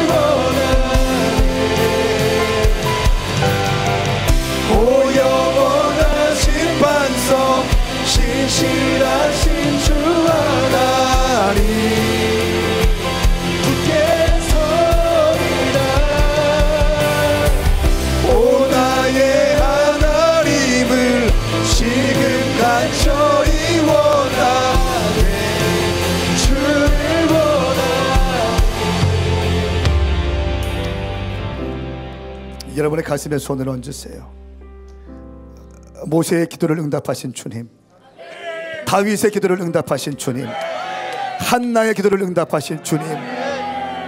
원하네 오 영원하신 반석 신실하신 주 하나님 굳게 서리라 오 나의 하나님을 지금 간절히 원하네 주를 원하네 여러분의 가슴에 손을 얹으세요. 모세의 기도를 응답하신 주님, 다윗의 기도를 응답하신 주님, 한나의 기도를 응답하신 주님,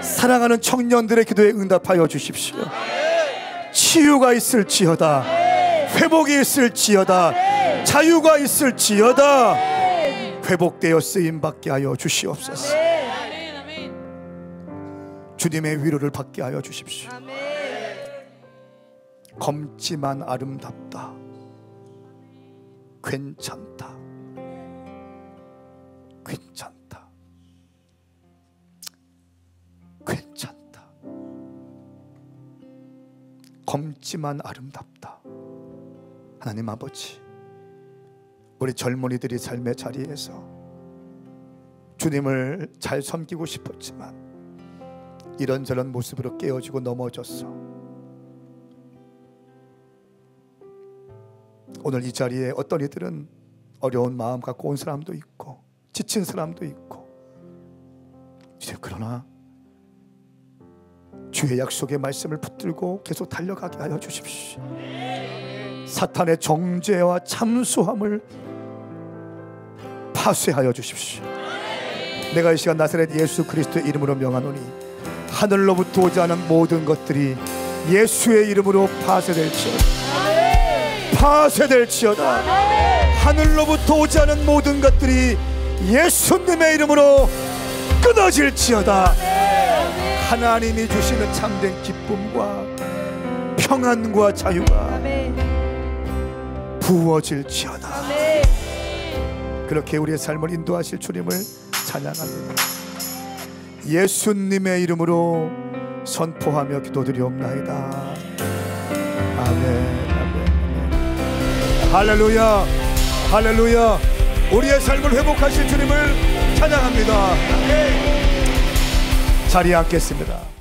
사랑하는 청년들의 기도에 응답하여 주십시오. 치유가 있을지어다, 회복이 있을지어다, 자유가 있을지어다. 회복되어 쓰임받게 하여 주시옵소서. 주님의 위로를 받게 하여 주십시오. 검지만 아름답다. 괜찮다. 괜찮다. 괜찮다. 검지만 아름답다. 하나님 아버지, 우리 젊은이들이 삶의 자리에서 주님을 잘 섬기고 싶었지만 이런저런 모습으로 깨어지고 넘어졌어. 오늘 이 자리에 어떤 이들은 어려운 마음 갖고 온 사람도 있고 지친 사람도 있고, 그러나 주의 약속의 말씀을 붙들고 계속 달려가게 하여 주십시오. 사탄의 정죄와 참소함을 파쇄하여 주십시오. 내가 이 시간 나사렛 예수 그리스도의 이름으로 명하노니 하늘로부터 오지 않은 모든 것들이 예수의 이름으로 파쇄될지어다. 파쇄될지어다. 하늘로부터 오지 않은 모든 것들이 예수님의 이름으로 끊어질지어다. 하나님이 주시는 참된 기쁨과 평안과 자유가 부어질지어다. 그렇게 우리의 삶을 인도하실 주님을 찬양합니다. 예수님의 이름으로 선포하며 기도드리옵나이다. 아멘, 아멘, 아멘. 할렐루야, 할렐루야. 우리의 삶을 회복하실 주님을 찬양합니다. 자리에 앉겠습니다.